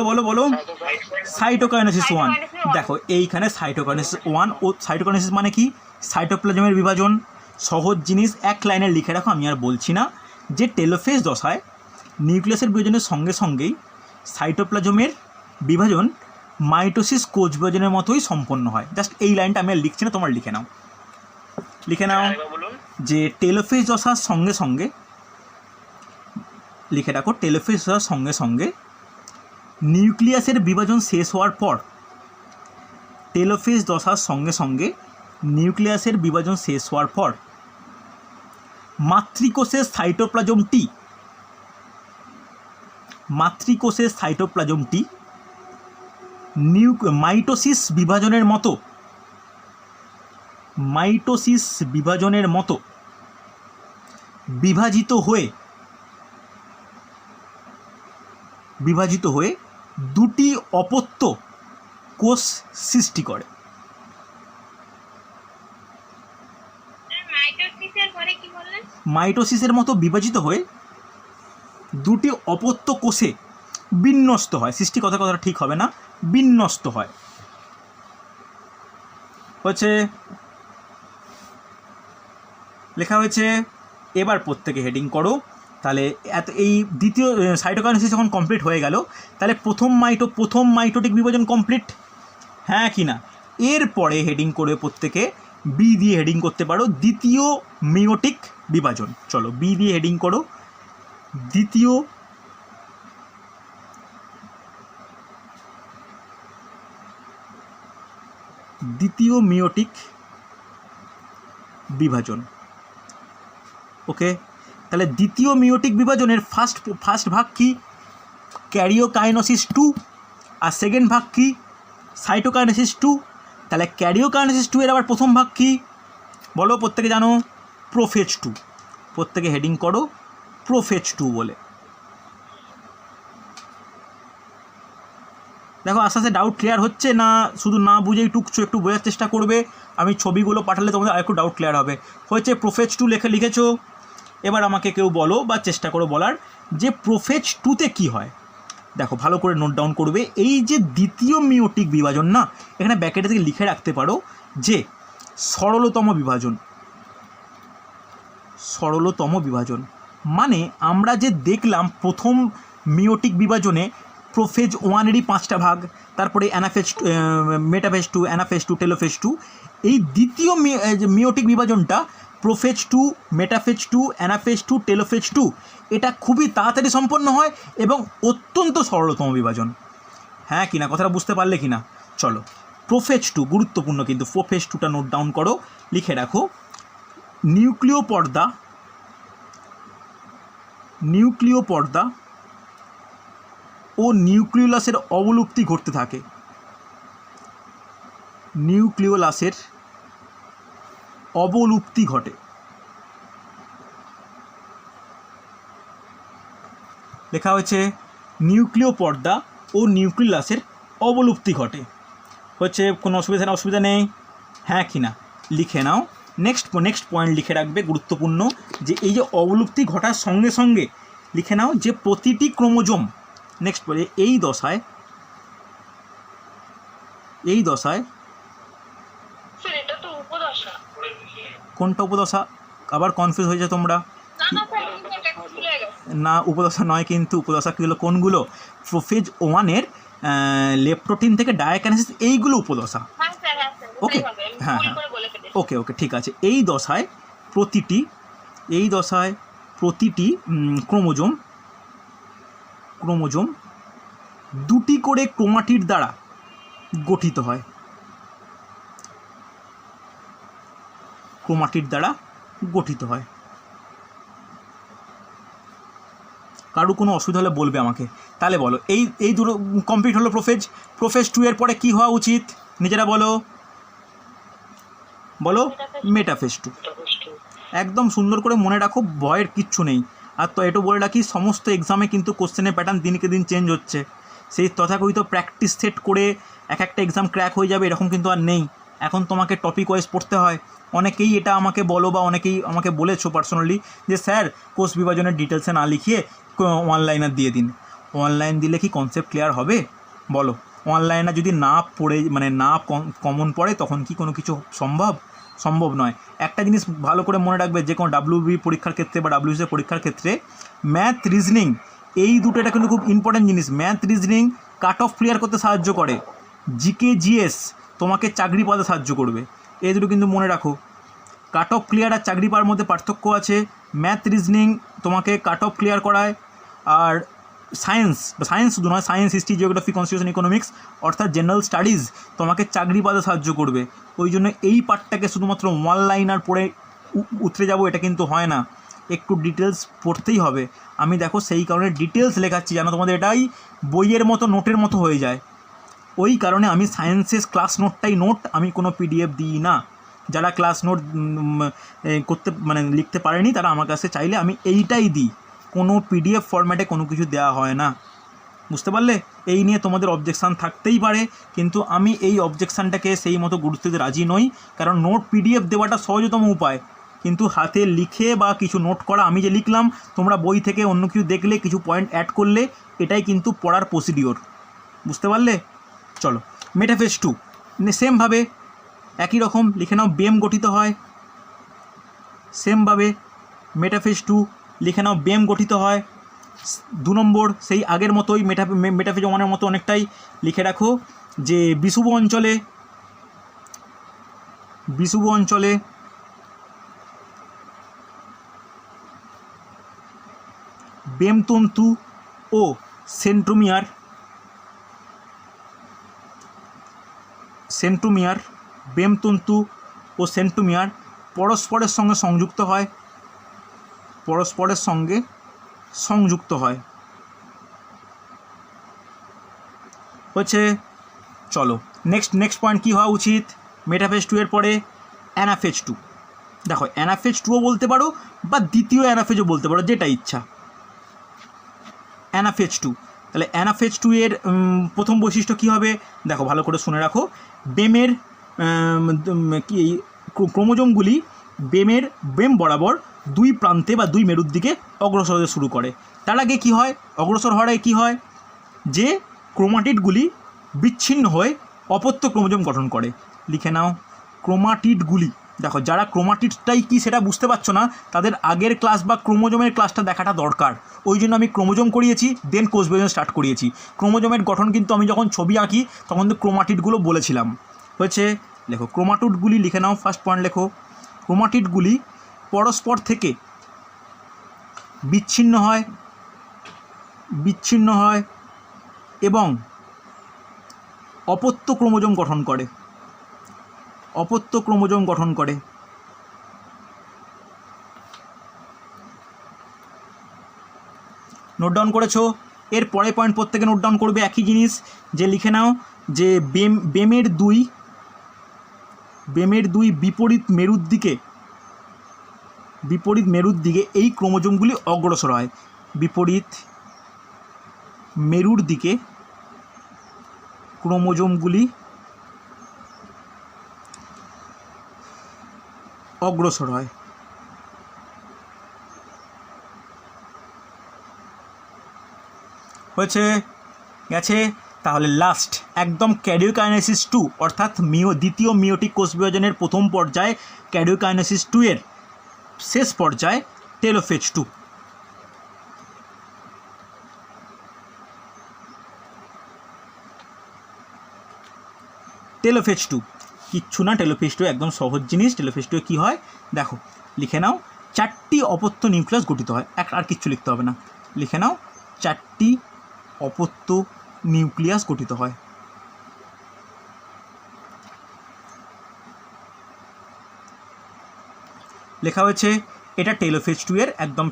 সাইটোকাইনেসিস 1। দেখো, এইখানে সাইটোকাইনেসিস 1 ও সাইটোকাইনেসিস মানে কি, সাইটোপ্লাজমের বিভাজন। সহজ জিনিস, এক লাইনে লিখে রাখো, আমি আর বলছি না, যে টেলোফেজ দশায় নিউক্লিয়াসের বিভাজনের সঙ্গে সঙ্গেই সাইটোপ্লাজমের বিভাজন মাইটোসিস কোষ বিভাজনের মতোই সম্পন্ন হয়। জাস্ট এই লাইনটা আমি আর লিখছি না, তোমার লিখে নাও যে টেলোফেজ দশার সঙ্গে সঙ্গে, লিখে রাখো, টেলোফেজ দশার সঙ্গে সঙ্গে নিউক্লিয়াসের বিভাজন শেষ হওয়ার পর, টেলোফেজ দশার সঙ্গে সঙ্গে নিউক্লিয়াসের বিভাজন শেষ হওয়ার পর মাতৃকোষের সাইটোপ্লাজমটি মাইটোসিস বিভাজনের মতো বিভাজিত হয়ে দুটি অপত্য কোষ সৃষ্টি করে। মাইটোসিসের মতো বিভাজিত হয়ে দুটি অপত্য কোষে বিন্যস্ত হয়। সৃষ্টি কথাটা ঠিক হবে না, বিন্যস্ত হয় হচ্ছে, লেখা হয়েছে। এবার প্রত্যেকে হেডিং করো। তাহলে এই দ্বিতীয় সাইটোকাইনেসিস যখন কমপ্লিট হয়ে গেল, তাহলে প্রথম মাইটোটিক বিভাজন কমপ্লিট, হ্যাঁ কি না? এরপরে হেডিং করে প্রত্যেকে বি দিয়ে হেডিং করতে পারো, দ্বিতীয় মিওটিক বিভাজন। চলো বি দিয়ে হেডিং করো, দ্বিতীয় মিওটিক বিভাজন। ওকে, তাহলে দ্বিতীয় মিওটিক বিভাজনের ফার্স্ট ভাগ কি, ক্যারিওকাইনেসিস 2, আর সেকেন্ড ভাগ কি, সাইটোকাইনেসিস 2। তাহলে ক্যারিওকাইনেসিস 2 এর আবার প্রথম ভাগ কি বলো, প্রত্যেকে জানো, প্রোফেজ 2। প্রত্যেকে হেডিং করো প্রোফেজ 2 বলে। দেখো, আস্তে আস্তে ডাউট ক্লিয়ার হচ্ছে না, শুধু না বুঝেই টুকছো, একটু বোঝার চেষ্টা করবে, আমি ছবিগুলো পাঠালে তোমাদের আরেকটু ডাউট ক্লিয়ার হবে। হয়েছে প্রোফেজ 2 লিখেছো। এবার আমাকে কেউ বলো বা চেষ্টা করো বলার যে প্রোফেজ 2-তে কী হয়। দেখো, ভালো করে নোট ডাউন করবে, এই যে দ্বিতীয় মিওটিক বিভাজন না, এখানে ব্যাকেটে থেকে লিখে রাখতে পারো যে সরলতম বিভাজন। মানে আমরা যে দেখলাম প্রথম মিওটিক বিভাজনে প্রোফেজ 1-এরই 5টা ভাগ, তারপরে মেটাফেজ 2, অ্যানাফেজ 2, টেলোফেজ 2। এই দ্বিতীয় মিওটিক বিভাজনটা প্রোফেজ 2, মেটাফেজ 2, অ্যানাফেজ 2, টেলোফেজ 2, এটা খুবই তাড়াতাড়ি সম্পন্ন হয় এবং অত্যন্ত সরলতম বিভাজন। হ্যাঁ কি না, কথাটা বুঝতে পারলে কি না? চলো, প্রোফেজ 2 গুরুত্বপূর্ণ, কিন্তু প্রোফেজ 2টা নোট ডাউন করো, লিখে রাখো। নিউক্লিয় পর্দা ও নিউক্লিওলাসের অবলুপ্তি ঘটতে থাকে। নিউক্লিওলাসের অবলুপ্তি ঘটে। লেখা হয়েছে নিউক্লিয় পর্দা ও নিউক্লিওলাসের অবলুপ্তি ঘটে। হচ্ছে কোনো অসুবিধা নেই, হ্যাঁ কি না লিখে নাও। নেক্সট পয়েন্ট লিখে রাখবে গুরুত্বপূর্ণ, যে এই যে অবলুপ্তি ঘটার সঙ্গে সঙ্গে লিখে নাও যে প্রতিটি ক্রোমোজোম, নেক্সট পরে এই দশায় স্যার এটা তো উপদশা। কোনটা উপদশা? আবার কনফিউজ হয়ে যায় তোমরা। না স্যার এটা ভুলে গেছি। না, উপদশা নয় কিন্তু। উপদশা কী হলো, কোনগুলো? প্রোফেজ 1-এর লেপ্টোটিন থেকে ডায়াকাইনেসিস, এইগুলো উপদশা। হ্যাঁ স্যার, হ্যাঁ স্যার, ওকে, হ্যাঁ ভুল হ্যাঁ, করে বলে ফেলেছি। ওকে ঠিক আছে। এই দশায় প্রতিটি ক্রোমোজোম দুটি করে ক্রোমাটিড দ্বারা গঠিত হয়। কারো কোনো অসুবিধা হলে বলবে আমাকে। তাহলে বলো, এই দুটো কমপ্লিট হলো। প্রোফেজ 2 এর পরে কি হওয়া উচিত নিজেরা বলো। মেটাফেজ 2। একদম সুন্দর করে মনে রাখো, ভয়ের কিচ্ছু নেই। আর তো এটাও বলে রাখি, সমস্ত এক্সামে কিন্তু কোশ্চেনের প্যাটার্ন দিনকে দিন চেঞ্জ হচ্ছে। সেই তথাকথিত প্র্যাকটিস সেট করে একটা এক্সাম ক্র্যাক হয়ে যাবে এরকম কিন্তু আর নেই। এখন তোমাকে টপিক ওয়াইজ পড়তে হয়। অনেকেই এটা আমাকে বলো, বা অনেকেই আমাকে বলেছো পার্সোনালি, যে স্যার কোষ বিভাজনের ডিটেলসে না লিখিয়ে অনলাইনার দিয়ে দিন। অনলাইন দিলে কি কনসেপ্ট ক্লিয়ার হবে বলো? অনলাইনে যদি না পড়ে, মানে না কমন পড়ে, তখন কি কোনো কিছু সম্ভব নয়। একটা জিনিস ভালো করে মনে রাখবে, যে কোনো WB পরীক্ষার ক্ষেত্রে বা WC পরীক্ষার ক্ষেত্রে ম্যাথ রিজনিং, এই দুটো এটা কিন্তু খুব ইম্পর্টেন্ট জিনিস। Math reasoning cut off clear করতে সাহায্য করে, জিকে জিএস তোমাকে চাকরি পাওয়াতে সাহায্য করবে। এই দুটো কিন্তু মনে রাখো। কাট অফ ক্লিয়ার আর চাকরি পাওয়ার মধ্যে পার্থক্য আছে। ম্যাথ রিজনিং তোমাকে কাট অফ ক্লিয়ার করায়, আর সায়েন্স শুধু নয়, science, history, geography, constitution, economics অর্থাৎ জেনারেল স্টাডিজ তোমাকে চাকরি পাওয়াতে সাহায্য করবে। ওই জন্য এই পার্টটাকে শুধুমাত্র অনলাইনার পড়ে উতরে যাব এটা কিন্তু হয় না, একটু ডিটেলস পড়তেই হবে। আমি দেখো সেই কারণে ডিটেলস লেখাচ্ছি, জানো তোমাদের এটাই বইয়ের মতো নোটের মতো হয়ে যায়। ওই কারণে আমি সায়েন্সের ক্লাস নোটটাই আমি কোনো PDF দিই না। যারা ক্লাস নোট করতে লিখতে পারেনি তারা আমার কাছে চাইলে আমি এইটাই দিই। কোনো PDF ফরম্যাটে কোনো কিছু দেওয়া হয় না, বুঝতে পারলে? এই নিয়ে তোমাদের অবজেকশান থাকতেই পারে, কিন্তু আমি এই অবজেকশানটাকে সেই মতো গুরুত্ব দিতে রাজি নই। কারণ নোট PDF দেওয়াটা সহজতম উপায়, কিন্তু হাতে লিখে বা কিছু নোট করা, আমি যে লিখলাম, তোমরা বই থেকে অন্য কিছু দেখলে কিছু পয়েন্ট অ্যাড করলে, এটাই কিন্তু পড়ার প্রসিডিওর, বুঝতে পারলে? চলো, মেটাফেজ 2 সেমভাবে একই রকম লিখে নাও। বেম গঠিত হয় সেমভাবে। মেটাফেজ 2 লিখে নাও, বেম গঠিত হয়। 2 নম্বর সেই আগের মতোই, মেটাফেজ 1-এর মতো অনেকটাই লিখে রাখো, যে বিষুব অঞ্চলে বেমতন্তু ও সেন্ট্রোমিয়ার বেমতন্তু ও সেন্ট্রোমিয়ার পরস্পরের সঙ্গে সংযুক্ত হয়। হচ্ছে, চলো নেক্সট পয়েন্ট কী হওয়া উচিত মেটাফেজ 2 এর পরে? অ্যানাফেজ 2। দেখো, অ্যানাফেজ 2ও বলতে পারো বা দ্বিতীয় অ্যানাফেজও বলতে পারো, যেটা ইচ্ছা। অ্যানাফেজ 2, তাহলে অ্যানাফেজ 2 এর প্রথম বৈশিষ্ট্য কী হবে? দেখো ভালো করে শুনে রাখো। বেমের ক্রোমোজোমগুলি বেম বরাবর 2 প্রান্তে বা 2 মেরুর দিকে অগ্রসর হতে শুরু করে। তার আগে কী হয়? অগ্রসর হওয়ার আগে কী হয়? যে ক্রোমাটিডগুলি বিচ্ছিন্ন হয়ে অপত্য ক্রোমোজোম গঠন করে। লিখে নাও, ক্রোমাটিডগুলি। দেখো, যারা ক্রোমাটিডটাই কি সেটা বুঝতে পারছো না, তাদের আগের ক্লাস বা ক্রোমোজোমের ক্লাসটা দেখাটা দরকার। ওই জন্য আমি ক্রোমোজোম করিয়েছি, দেন কোষ বিভাজন স্টার্ট করিয়েছি। ক্রোমোজোমের গঠন কিন্তু আমি যখন ছবি আঁকি তখন তো ক্রোমাটিডগুলো বলেছিলাম। হয়েছে, লেখো ক্রোমাটিডগুলি। লিখে নাও, ফার্স্ট পয়েন্ট লেখো, ক্রোমাটিডগুলি পরস্পর থেকে বিচ্ছিন্ন হয় এবং অপত্য ক্রোমোজোম গঠন করে। নোট ডাউন করেছো? এর পরের পয়েন্ট প্রত্যেকে নোট ডাউন করবে একই জিনিস, যে লিখে নাও যে বেমের দুই বিপরীত মেরুর দিকে এই ক্রোমোজোমগুলি অগ্রসর হয়। বিপরীত মেরুর দিকে ক্রোমোজোমগুলি অগ্রসর হয়। হয়েছে? গেছে? তাহলে লাস্ট একদম ক্যারিওকাইনেসিস 2 অর্থাৎ দ্বিতীয় মিওটিক কোষ বিভাজনের প্রথম পর্যায়ে ক্যারিওকাইনেসিস 2 এর শেষ পর্যায়ে টেলোফেজ 2। টেলোফেজ 2 কিচ্ছু না, টেলোফেজ 2 একদম সহজ জিনিস। টেলোফেজ 2 কী হয় দেখো, লিখে নাও 4টি অপত্য নিউক্লিয়াস গঠিত হয়। আর কিচ্ছু লিখতে হবে না, লিখে নাও 4টি অপত্য নিউক্লিয়াস গঠিত হয়। লেখা হয়েছে এটা টেলোফেজ 2 এর একদম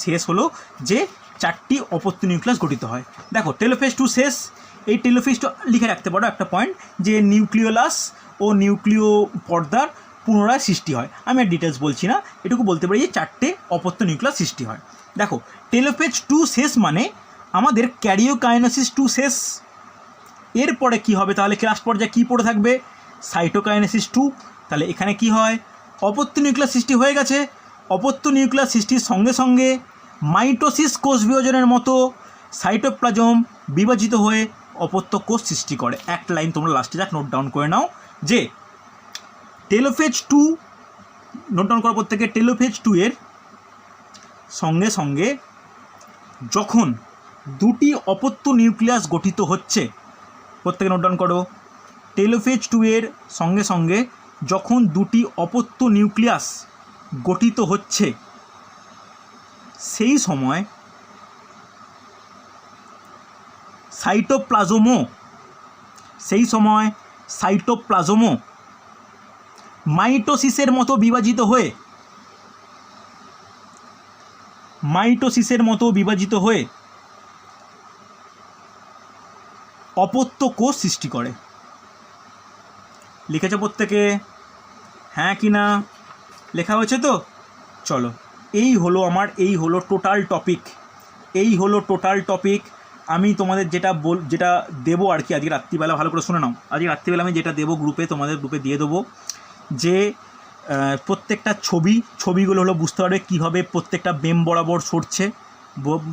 শেষ হলো, যে 4টি অপত্য নিউক্লিয়াস গঠিত হয়। দেখো টেলোফেজ 2 শেষ। এই টেলোফেজ 2 লিখে রাখতে পারো একটা পয়েন্ট, যে নিউক্লিওলাস ও নিউক্লিয় পর্দার পুনরায় সৃষ্টি হয়। আমি আর ডিটেলস বলছি না, এটুকু বলতে পারি যে 4টে অপত্য নিউক্লিয়াস সৃষ্টি হয়। দেখো টেলোফেজ 2 শেষ মানে আমাদের ক্যারিওকাইনেসিস 2 শেষ। এরপরে কি হবে তাহলে, ক্লাস পর্যায়ে কী পড়ে থাকবে? সাইটোকাইনেসিস 2। তাহলে এখানে কি হয়, অপত্য নিউক্লিয়াস সৃষ্টি হয়ে গেছে। অপত্য নিউক্লিয়াস সৃষ্টির সঙ্গে সঙ্গে মাইটোসিস কোষ বিভাজনের মতো সাইটোপ্লাজম বিভাজিত হয়ে অপত্য কোষ সৃষ্টি করে। একটা লাইন তোমরা লাস্টে যাক নোট ডাউন করে নাও, যে টেলোফেজ 2 নোট ডাউন করার প্রত্যেকে, টেলোফেজ 2 এর সঙ্গে সঙ্গে যখন 2টি অপত্য নিউক্লিয়াস গঠিত হচ্ছে, প্রত্যেকে নোট ডাউন করো, টেলোফেজ 2 এর সঙ্গে সঙ্গে যখন 2টি অপত্য নিউক্লিয়াস গঠিত হচ্ছে, সেই সময় সাইটোপ্লাজমও মাইটোসিসের মতো বিভাজিত হয়ে অপত্য কোষ সৃষ্টি করে। লিখেছে প্রত্যেকে? হ্যাঁ কি না? লেখা হয়েছে তো? চলো, এই হলো টোটাল টপিক। আমি তোমাদের যেটা দেবো আর কি, আজকে রাত্রিবেলা ভালো করে শুনে নাও। আজকে রাত্রিবেলা আমি যেটা দেবো তোমাদের গ্রুপে দিয়ে দেবো, যে প্রত্যেকটা ছবিগুলো হলো বুঝতে পারবে কীভাবে প্রত্যেকটা বেম বরাবর সরছে,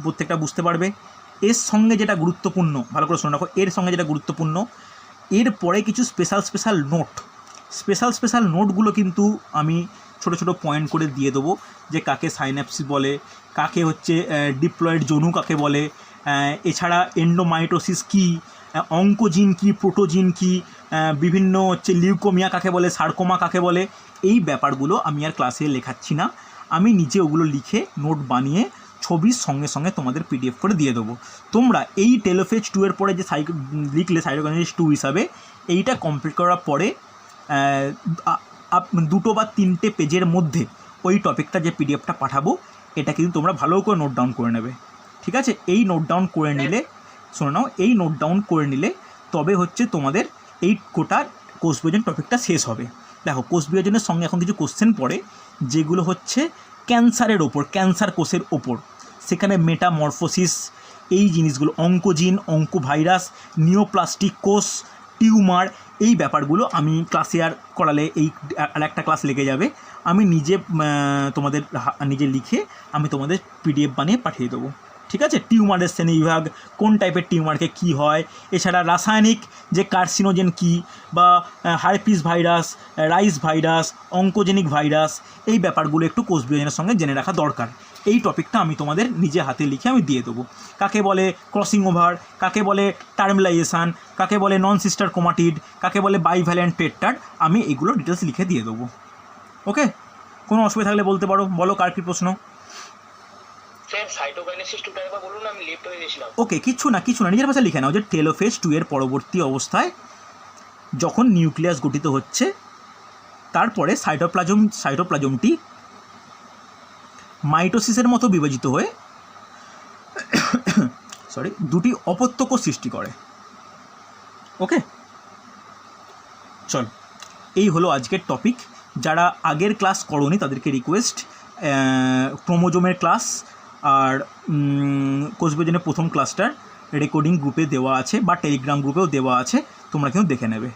প্রত্যেকটা বুঝতে পারবে। এর সঙ্গে যেটা গুরুত্বপূর্ণ, ভালো করে শুনে রাখো, এর সঙ্গে যেটা গুরুত্বপূর্ণ, এরপরে কিছু স্পেশাল নোটগুলো কিন্তু আমি ছোট ছোট পয়েন্ট করে দিয়ে দেবো, যে কাকে সাইন্যাপসিস বলে, কাকে হচ্ছে ডিপ্লয়েড জনু কাকে বলে, এছাড়া এন্ডোমাইটোসিস কী, অঙ্কোজিন কী, প্রোটোজিন কী, বিভিন্ন হচ্ছে লিউকোমিয়া কাকে বলে, সার্কোমা কাকে বলে, এই ব্যাপারগুলো আমি আর ক্লাসে লেখাচ্ছি না। আমি নিজে ওগুলো লিখে নোট বানিয়ে ছবির সঙ্গে সঙ্গে তোমাদের PDF করে দিয়ে দেবো। তোমরা এই টেলোফেজ 2 এর পরে যে লিখলে সাইটোকাইনেসিস 2 হিসাবে, এইটা কমপ্লিট করার পরে 2 বা 3টে পেজের মধ্যে ওই টপিকটা যে PDFটা পাঠাবো, এটা কিন্তু তোমরা ভালো করে নোট ডাউন করে নেবে, ঠিক আছে? এই নোট ডাউন করে নিলে, শোনো নাও, এই নোট ডাউন করে নিলে তবে হচ্ছে তোমাদের এই গোটা কোষ বিভাজন টপিকটা শেষ হবে। দেখো কোষ বিভাজনের সঙ্গে এখন কিছু কোশ্চেন পড়ে, যেগুলো হচ্ছে ক্যান্সার কোষের ওপর। সেখানে মেটামরফোসিস, এই জিনিসগুলো, অঙ্কোজিন, অঙ্কোভাইরাস, নিওপ্লাস্টিক কোষ, টিউমার, এই ব্যাপারগুলো আমি ক্লাসে আর করালে আর একটা ক্লাস লেগে যাবে। আমি তোমাদের নিজে লিখে আমি তোমাদের PDF বানিয়ে পাঠিয়ে দেবো, ঠিক আছে? টিউমারের শ্রেণীবিভাগ, কোন টাইপের টিউমারকে কী হয়, এছাড়া রাসায়নিক যে কার্সিনোজেন কী, বা herpes virus, Rous virus, oncogenic virus, এই ব্যাপারগুলো একটু কোষ বিভাজনের সঙ্গে জেনে রাখা দরকার। এই টপিকটা আমি তোমাদের নিজে হাতে লিখে আমি দিয়ে দেবো। কাকে বলে ক্রসিং ওভার, কাকে বলে টার্মিলাইজেশান, কাকে বলে নন সিস্টার ক্রোমাটিড, কাকে বলে বাইভ্যালেন্ট টেট্রাড, আমি এগুলো ডিটেলস লিখে দিয়ে দেবো। ওকে, কোনো অসুবিধা থাকলে বলতে পারো, বলো কার কী প্রশ্ন। ওকে, কিছু না নিজের ভাষায় লিখে নাও, যে টেলোফেজ 2 এর পরবর্তী অবস্থায় যখন নিউক্লিয়াস গঠিত হচ্ছে, তারপরে সাইটোপ্লাজমটি মাইটোসিসের মতো বিভাজিত হয়ে দুটি অপত্যক সৃষ্টি করে। ওকে, চল, এই হলো আজকের টপিক। যারা আগের ক্লাস করোনি তাদেরকে রিকোয়েস্ট, ক্রোমোজোমের ক্লাস আর কোষ বিভাজনের প্রথম ক্লাসটার রেকর্ডিং গ্রুপে দেওয়া আছে বা টেলিগ্রাম গ্রুপেও দেওয়া আছে, তোমরা কিন্তু দেখে নেবে।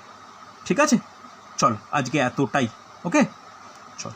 ঠিক আছে, চল আজকে এতটাই। ওকে, চল।